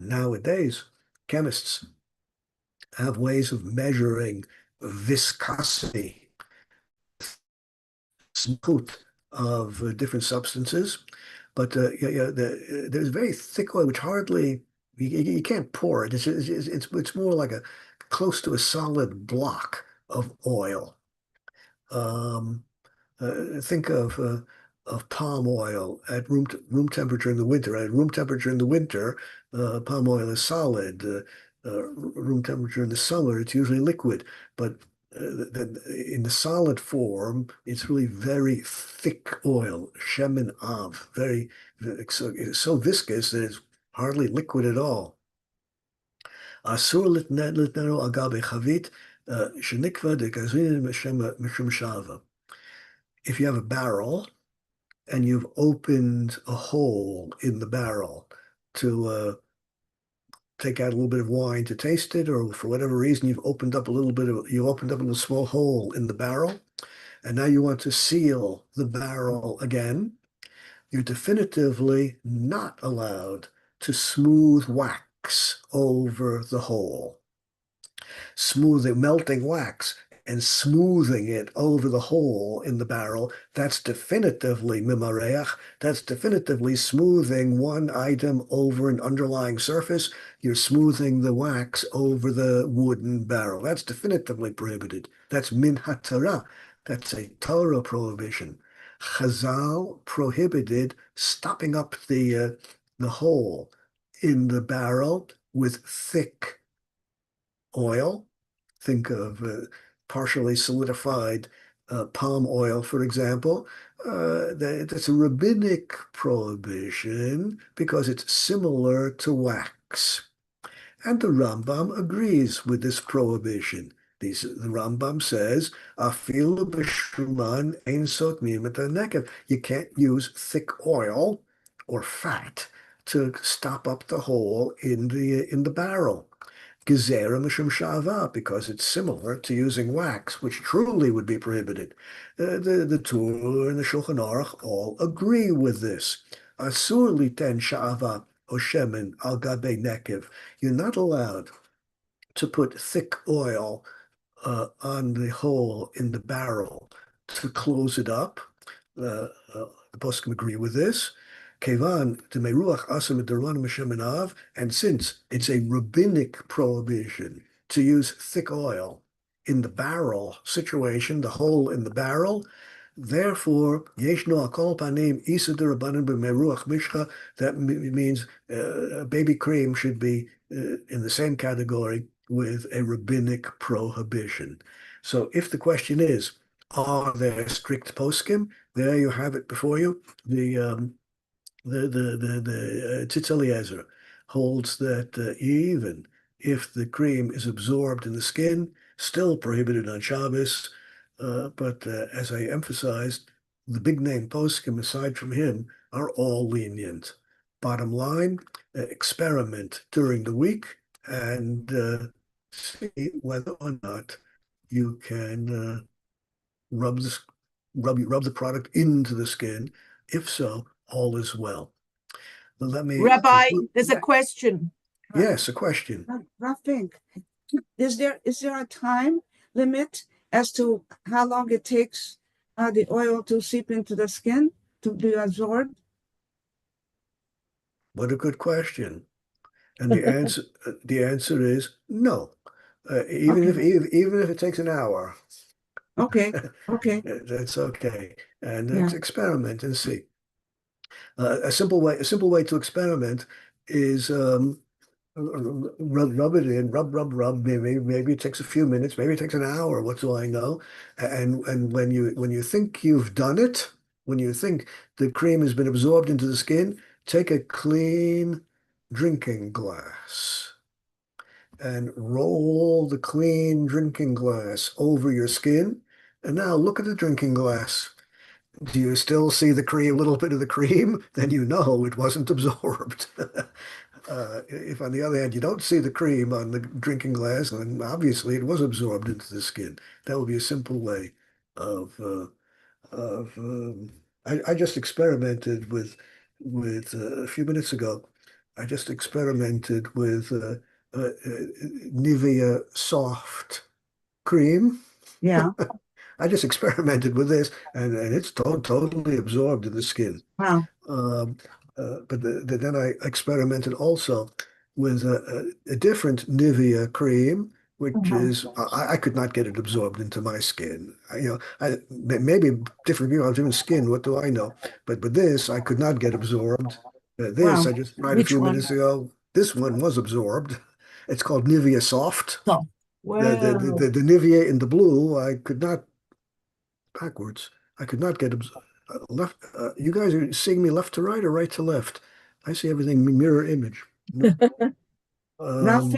nowadays, chemists have ways of measuring viscosity of different substances, but there's very thick oil which hardly you can't pour it. It's more like a close to a solid block of oil. Think of palm oil at room temperature in the winter. At room temperature in the winter, palm oil is solid. Room temperature in the summer, it's usually liquid. But in the solid form, it's really very thick oil, shemen av, very so viscous that it's hardly liquid at all. Asur litnero agabe chavit shenikva de gazrin mishum shava. If you have a barrel and you've opened a hole in the barrel to take out a little bit of wine to taste it, or for whatever reason you've opened up a small hole in the barrel, and now you want to seal the barrel again, you're definitively not allowed to smooth wax over the hole. Melting wax and smoothing it over the hole in the barrel, that's definitively mimareach. That's definitively smoothing one item over an underlying surface. You're smoothing the wax over the wooden barrel. That's definitively prohibited. That's min haTorah. That's a Torah prohibition. Chazal prohibited stopping up the hole in the barrel with thick oil. Think of partially solidified palm oil, for example. That's a rabbinic prohibition because it's similar to wax. And the Rambam agrees with this prohibition. The Rambam says, "Afilu b'shuman ein sotmim et hanekev." You can't use thick oil or fat to stop up the hole in the barrel. Gezerah mishum sha'ava, because it's similar to using wax, which truly would be prohibited. The Torah and the Shulchan Aruch all agree with this. Asur liten sha'ava o shemen al gabe nekev. You're not allowed to put thick oil on the hole in the barrel to close it up. The poskim agree with this. Kevan demeruach asamederlan misheminav, and since it's a rabbinic prohibition to use thick oil in the barrel situation, the hole in the barrel, therefore yeshno akol panim isa derabanan b'meruach mishcha. That means baby cream should be in the same category with a rabbinic prohibition. So if the question is, are there strict poskim? There you have it before you. The Tzitz Eliezer holds that even if the cream is absorbed in the skin, still prohibited on Shabbos. But as I emphasized, the big name poskim, aside from him, are all lenient. Bottom line, experiment during the week and see whether or not you can rub the product into the skin. If so, all is well. But let me Rabbi, there's a question. Yes, a question. Rav Fink, is there a time limit as to how long it takes the oil to seep into the skin to be absorbed? What a good question. And the answer is no. Even if it takes an hour. Okay. That's okay. And Yeah. let's experiment and see. A simple way to experiment is rub it in, rub. Maybe it takes a few minutes, maybe it takes an hour. What do I know? And when you think you've done it, when you think the cream has been absorbed into the skin, take a clean drinking glass and roll the clean drinking glass over your skin. And now look at the drinking glass. Do you still see the cream, a little bit of the cream? Then you know it wasn't absorbed. If on the other hand, you don't see the cream on the drinking glass, then obviously it was absorbed into the skin. That would be a simple way of I just experimented with a few minutes ago. I just experimented with Nivea soft cream. Yeah. I just experimented with this, and it's totally absorbed in the skin. Wow. But then I experimented also with a different Nivea cream, which is I could not get it absorbed into my skin. Maybe different people have different skin. What do I know? But with this, I could not get absorbed. This Wow. I just tried Which a few one? minutes ago. This one was absorbed. It's called Nivea Soft. Oh. Wow. The Nivea in the blue, I could not backwards. I could not get left. You guys are seeing me left to right or right to left? I see everything mirror image. Rav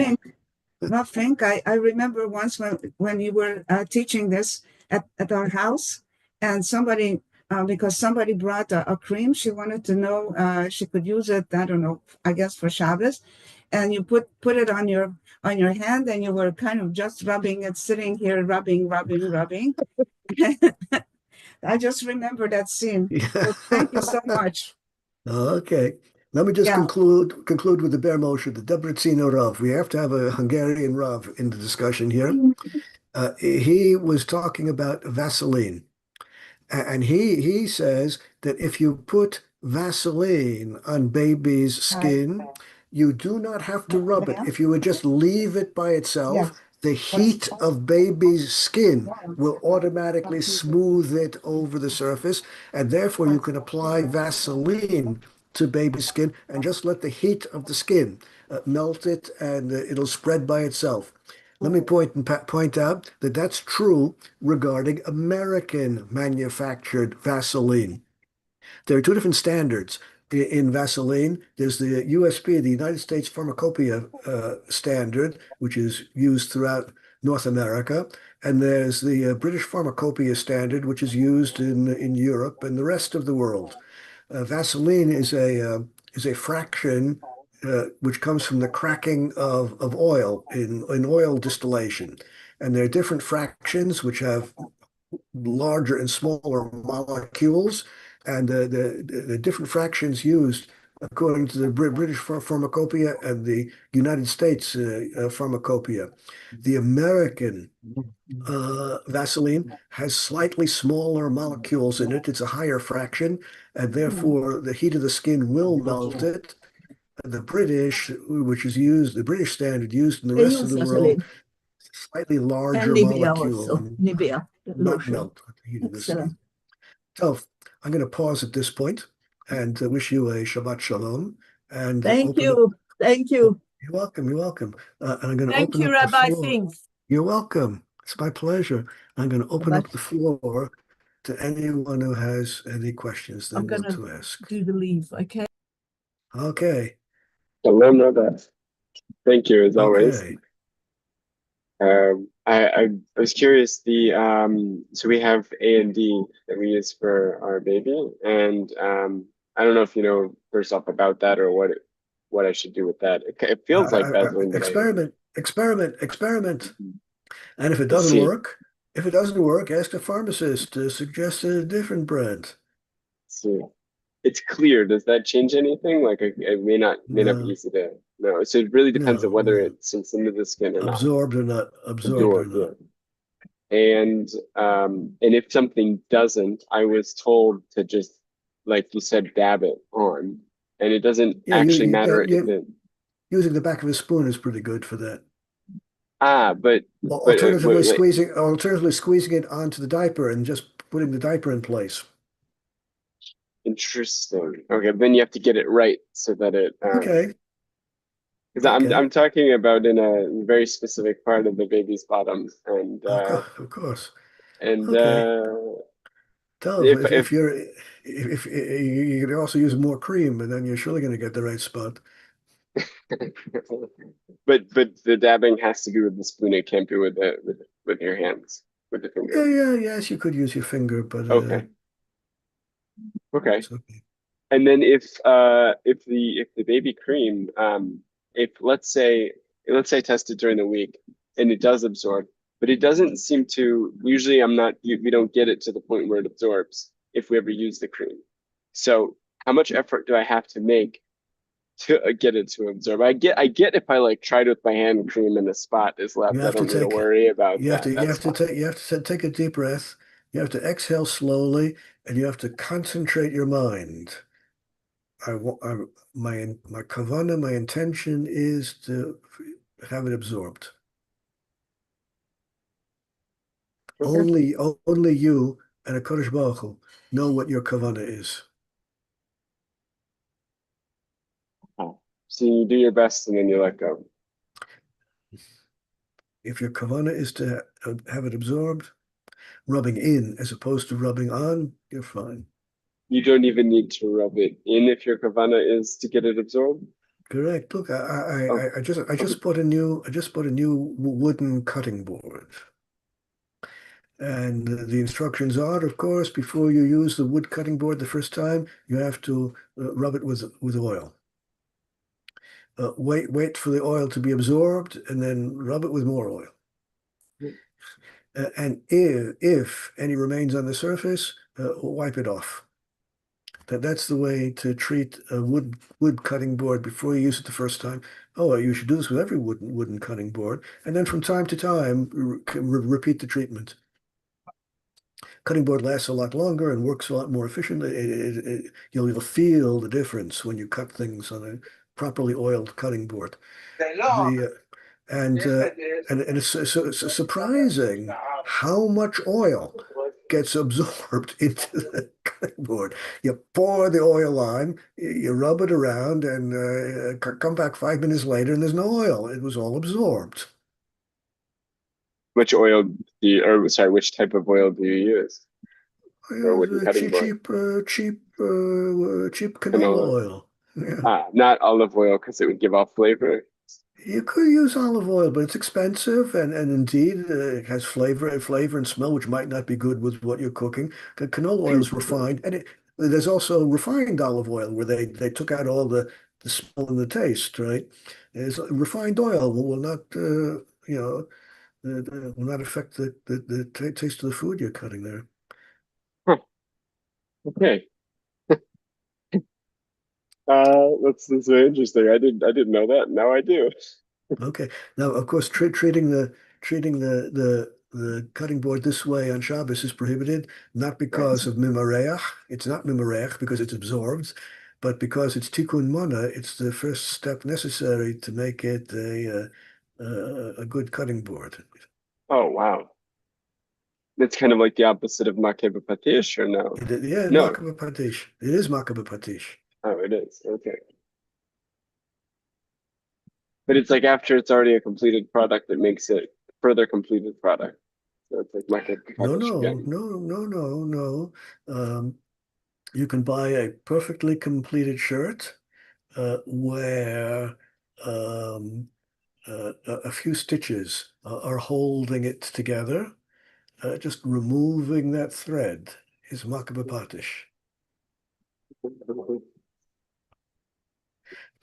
Fink, I remember once when you were teaching this at our house, and somebody, because somebody brought a cream, she wanted to know she could use it, I don't know, I guess for Shabbos, and you put it on your hand, and you were kind of just rubbing it, sitting here rubbing. I just remember that scene. Yeah. So thank you so much. Okay. Let me just Yeah. conclude with the Ber Moshe, the Debrecino Rav. We have to have a Hungarian Rav in the discussion here. He was talking about Vaseline. And he says that if you put Vaseline on baby's skin, you do not have to rub it. If you would just leave it by itself, the heat of baby's skin will automatically smooth it over the surface, and therefore you can apply Vaseline to baby's skin and just let the heat of the skin melt it, and it'll spread by itself. Let me point out that that's true regarding American manufactured Vaseline. There are two different standards in Vaseline. There's the USP, the United States Pharmacopoeia standard, which is used throughout North America, and there's the British Pharmacopoeia standard, which is used in Europe and the rest of the world. Vaseline is a fraction which comes from the cracking of oil in oil distillation, and there are different fractions which have larger and smaller molecules, and the different fractions used according to the British Pharmacopoeia and the United States Pharmacopoeia. The American Vaseline has slightly smaller molecules in it. It's a higher fraction, and therefore the heat of the skin will melt it. The British, which is used, the British standard used in the rest of the world, slightly larger molecule and Nivea not melt with the heat of the skin. So I'm going to pause at this point and wish you a Shabbat Shalom. And Thank you. Thank you. You're welcome. You're welcome. And I'm going to Thank open you, up Rabbi the floor. Fink. You're welcome. It's my pleasure. I'm going to open up the floor to anyone who has any questions they want to ask. Do the leave, okay? Okay. Shalom, Rabbi. Thank you, as always. Okay. I was curious, so we have A and D that we use for our baby, and I don't know if you know first off about that or what I should do with that. It feels like Vaseline, but experiment. And if it doesn't work, ask the pharmacist to suggest a different brand. See, it's clear. Does that change anything? Like it may not be easy to know. So it really depends on whether it sinks into the skin or not. Absorbed or not. Yeah. And if something doesn't, I was told to just, like you said, dab it on, and it doesn't actually matter if it. Using the back of a spoon is pretty good for that. But alternatively squeezing it onto the diaper and just putting the diaper in place. Interesting. Okay, then you have to get it right so that it. Okay. Because I'm talking about in a very specific part of the baby's bottom, and of course. And if you can also use more cream, and then you're surely going to get the right spot. but the dabbing has to be with the spoon. It can't be with your hands, with the finger. Yes, you could use your finger, but okay. Okay. And then if the baby cream, if let's say I test it during the week and it does absorb, but it doesn't seem to. Usually, we don't get it to the point where it absorbs if we ever use the cream. So how much effort do I have to make to get it to absorb? I get if I like tried with my hand cream and the spot is left. I don't need to worry about that. You have to take a deep breath. You have to exhale slowly, and you have to concentrate your mind. My kavanah, my intention is to have it absorbed. Okay. Only you and HaKadosh Baruch Hu know what your kavanah is. So you do your best and then you let go. If your kavanah is to have it absorbed, rubbing in as opposed to rubbing on, you're fine. You don't even need to rub it in if your kavanah is to get it absorbed. Correct. Look, I just bought a new wooden cutting board, and the instructions are, of course, before you use the wood cutting board the first time, you have to rub it with oil. Wait for the oil to be absorbed, and then rub it with more oil. And if any remains on the surface, wipe it off. That's the way to treat a wood cutting board before you use it the first time. Oh, you should do this with every wooden cutting board, and then from time to time repeat the treatment. Cutting board lasts a lot longer and works a lot more efficiently. You'll feel the difference when you cut things on a properly oiled cutting board. And it's surprising how much oil gets absorbed into the cutting board. You pour the oil on, you rub it around, and come back 5 minutes later, and there's no oil. It was all absorbed. Which type of oil do you use? Cheap canola oil. Yeah. Not olive oil because it would give off flavor. You could use olive oil, but it's expensive, and indeed it has flavor and smell, which might not be good with what you're cooking. Canola oil is refined, and there's also refined olive oil where they took out all the smell and the taste, right? There's refined oil will not will not affect the taste of the food you're cutting there. Huh. Okay. That's very interesting. I didn't know that. Now I do. Okay. Now, of course, treating the cutting board this way on Shabbos is prohibited, not Right. because of mimareach. It's not mimareach because it's absorbed, but because it's tikkun mona. It's the first step necessary to make it a good cutting board. Oh wow. It's kind of like the opposite of makeh b'patish, or no? Yeah, No. makabeh patish. It is makabeh patish. Oh, it is. Okay. But it's like after it's already a completed product that makes it further completed product. So it's like makeh No, b'patish no, again. no, no, no, no. You can buy a perfectly completed shirt where um, a few stitches are holding it together. Just removing that thread is makabeh patish.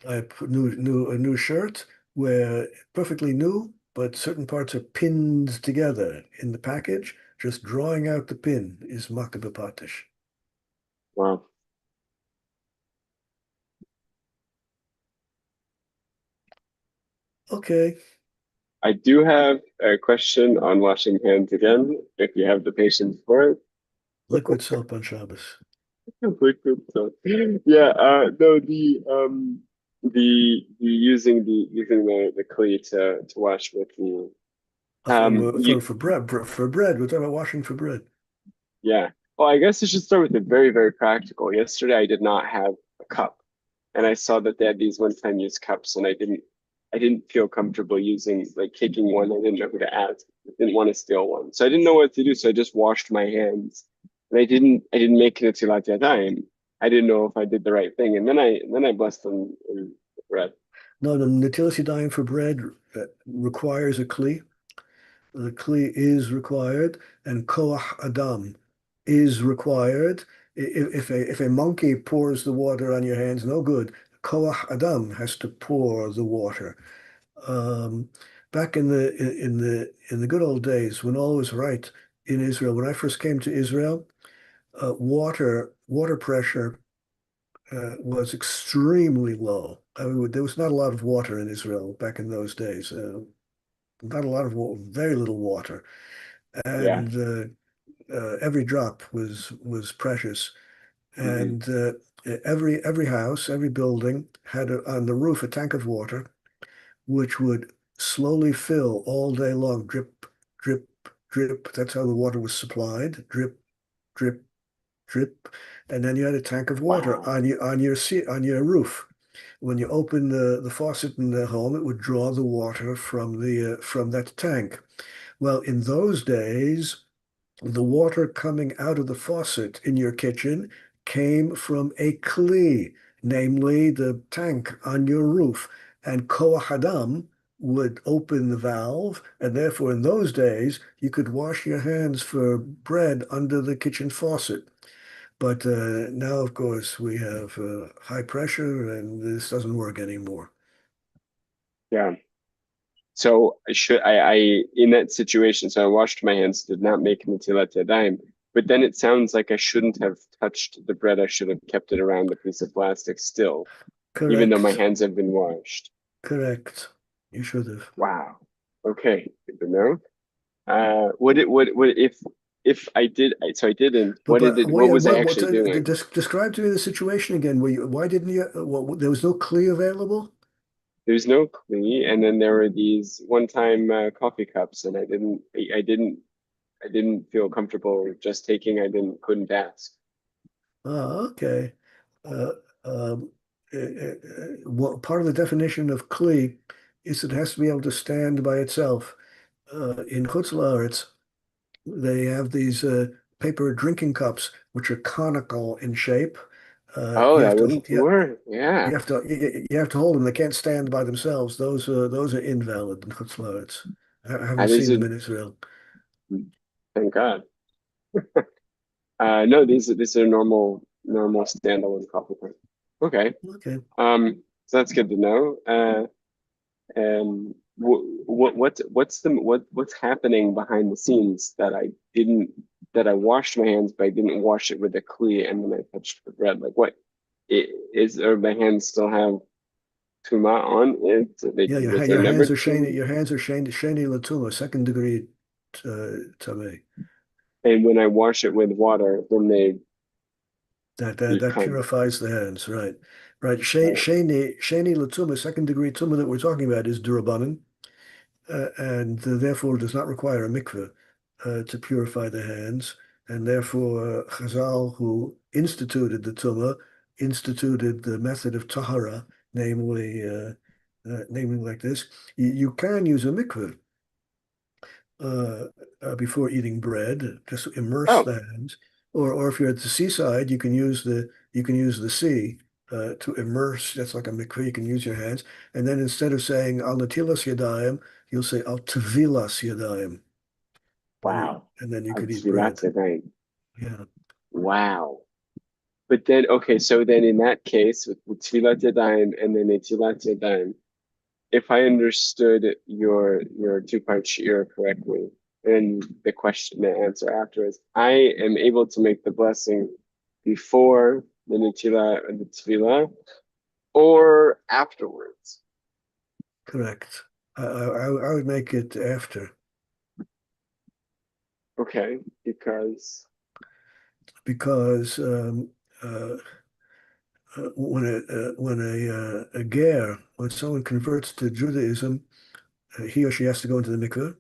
I put a new shirt where perfectly new, but certain parts are pinned together in the package. Just drawing out the pin is makabeh patish. Wow. Okay, I do have a question on washing hands again, if you have the patience for it. liquid soap on Shabbos. Liquid soap. Yeah, no, the using the clay to wash with the you For bread, for bread. We're talking about washing for bread. yeah. Well, I guess I should start with the very, very practical. Yesterday I did not have a cup, and I saw that they had these one-time use cups, and I didn't feel comfortable using like taking one. I didn't know who to ask. I didn't want to steal one, so I didn't know what to do. So I just washed my hands, and I didn't make it Netilat Yadayim. I didn't know if I did the right thing, and then I blessed them in the bread. No, the Natilas Yadayim for bread requires a kli. The kli is required, and koach adam is required. If a monkey pours the water on your hands, no good. Koach adam has to pour the water. Um, Back in the good old days when all was right in Israel, when I first came to Israel, water pressure was extremely low. I mean, there was not a lot of water in Israel back in those days. Not a lot of water, very little water, Yeah. and every drop was precious. Hmm. And every house, every building had on the roof a tank of water, which would slowly fill all day long, drip, drip, drip. That's how the water was supplied, drip, drip, drip, and then you had a tank of water Wow. on your roof. When you open the faucet in the home, it would draw the water from that tank. Well, in those days, the water coming out of the faucet in your kitchen came from a kli, namely the tank on your roof. And Koach Adam would open the valve, and therefore in those days you could wash your hands for bread under the kitchen faucet. But now, of course, we have high pressure, and this doesn't work anymore. Yeah. So I in that situation, so I washed my hands, did not make Netilat Yadayim, but then it sounds like I shouldn't have touched the bread. I should have kept it around the piece of plastic still, even though my Correct, hands have been washed. correct. You should have. Wow. Okay, good to know. What if I did? So I didn't. But What did but it? What was I what actually doing? describe to me the situation again? Why didn't you? There was no kli available. There's no clean, and then there were these one-time coffee cups, and I didn't feel comfortable just taking. Couldn't ask. Oh, okay. Uh, um, well, part of the definition of kli is it has to be able to stand by itself. In Chutz La'aretz, they have these paper drinking cups which are conical in shape. Oh, You have that to, wouldn't work. Yeah. you have to hold them. They can't stand by themselves. Those are invalid in Chutz La'aretz. I haven't That is seen a them in Israel. thank God. No, these are normal standalone coffee cups. Okay. Okay. So that's good to know. And what's happening behind the scenes that I washed my hands, but I didn't wash it with a kli, and then I touched the bread. Like what is or my hands still have tuma on it? Yeah, Was there never tuma? your hands are sheni latuma, second degree tamei. And when I wash it with water, then they That become purifies the hands, right? Right. right. Sheni latuma, second degree tuma that we're talking about is durabanan, and therefore does not require a mikveh to purify the hands, and therefore Chazal, who instituted the tuma, instituted the method of tahara, namely like this. You can use a mikveh before eating bread, just immerse Oh, the hands. Or if you're at the seaside, you can use the sea to immerse. That's like a mikveh. You can use your hands, and then instead of saying al natilas yadayim, you'll say al tevilas yadayim, wow. and then you could eat bread. That's right. Yeah, Wow. But then, okay, so then in that case, with Tfilat Yadayim and then Netilat Yadayim, if I understood your two-part shiur correctly, and the answer after is, I am able to make the blessing before the Netilah and the Tefillah, or afterwards. correct. I would make it after Okay, because because when someone converts to Judaism, he or she has to go into the mikveh,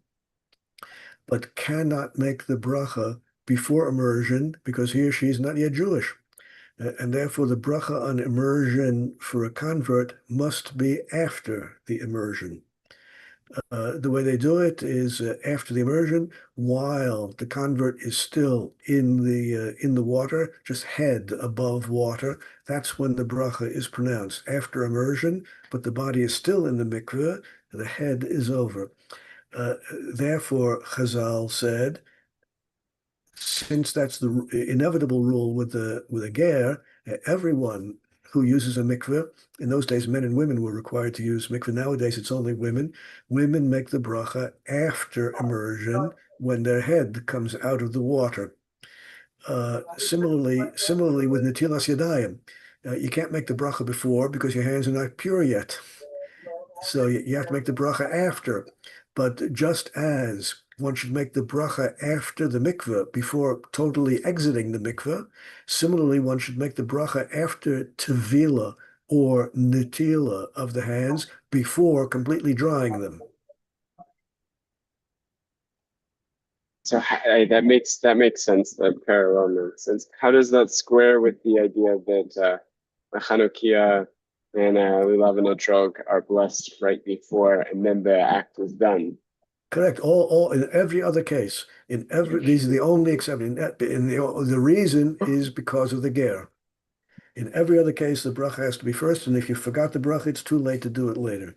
but cannot make the bracha before immersion because he or she is not yet Jewish. And therefore, the bracha on immersion for a convert must be after the immersion. The way they do it is after the immersion, while the convert is still in the water, just head above water. That's when the bracha is pronounced after immersion, but the body is still in the mikveh. The head is over. Therefore, Chazal said, since that's the inevitable rule with a ger, everyone who uses a mikveh, in those days men and women were required to use mikveh. Nowadays it's only women. Women make the bracha after immersion when their head comes out of the water. Similarly with netilas yadayim, you can't make the bracha before because your hands are not pure yet. So you have to make the bracha after. But just as one should make the bracha after the mikveh before totally exiting the mikveh, similarly, one should make the bracha after tevila or netila of the hands before completely drying them. so that makes sense. That parallel makes sense. How does that square with the idea that Chanukiah and Lulav and Etrog are blessed right before, and then the act is done? Correct. All in every other case, these are the only exception. The reason is because of the ger. In every other case, the bracha has to be first, and if you forgot the bracha, it's too late to do it later.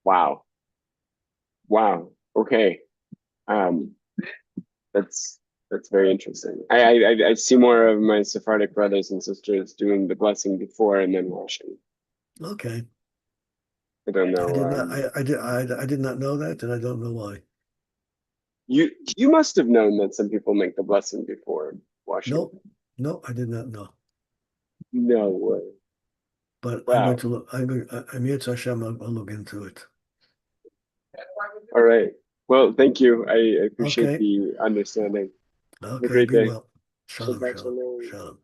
Wow. Okay. Um, that's very interesting. I see more of my Sephardic brothers and sisters doing the blessing before and then washing. Okay. I don't know. I did not know that, and I don't know why. You must have known that some people make the blessing before washing. No, I did not know. No way. But Wow. I'm going to look. I'm Yetz Hashem. I'll look into it. All right. Well, thank you. I appreciate Okay. the understanding. Have a Okay. great Be day. well. Shalom. Shabbat Shalom. shalom. Shalom.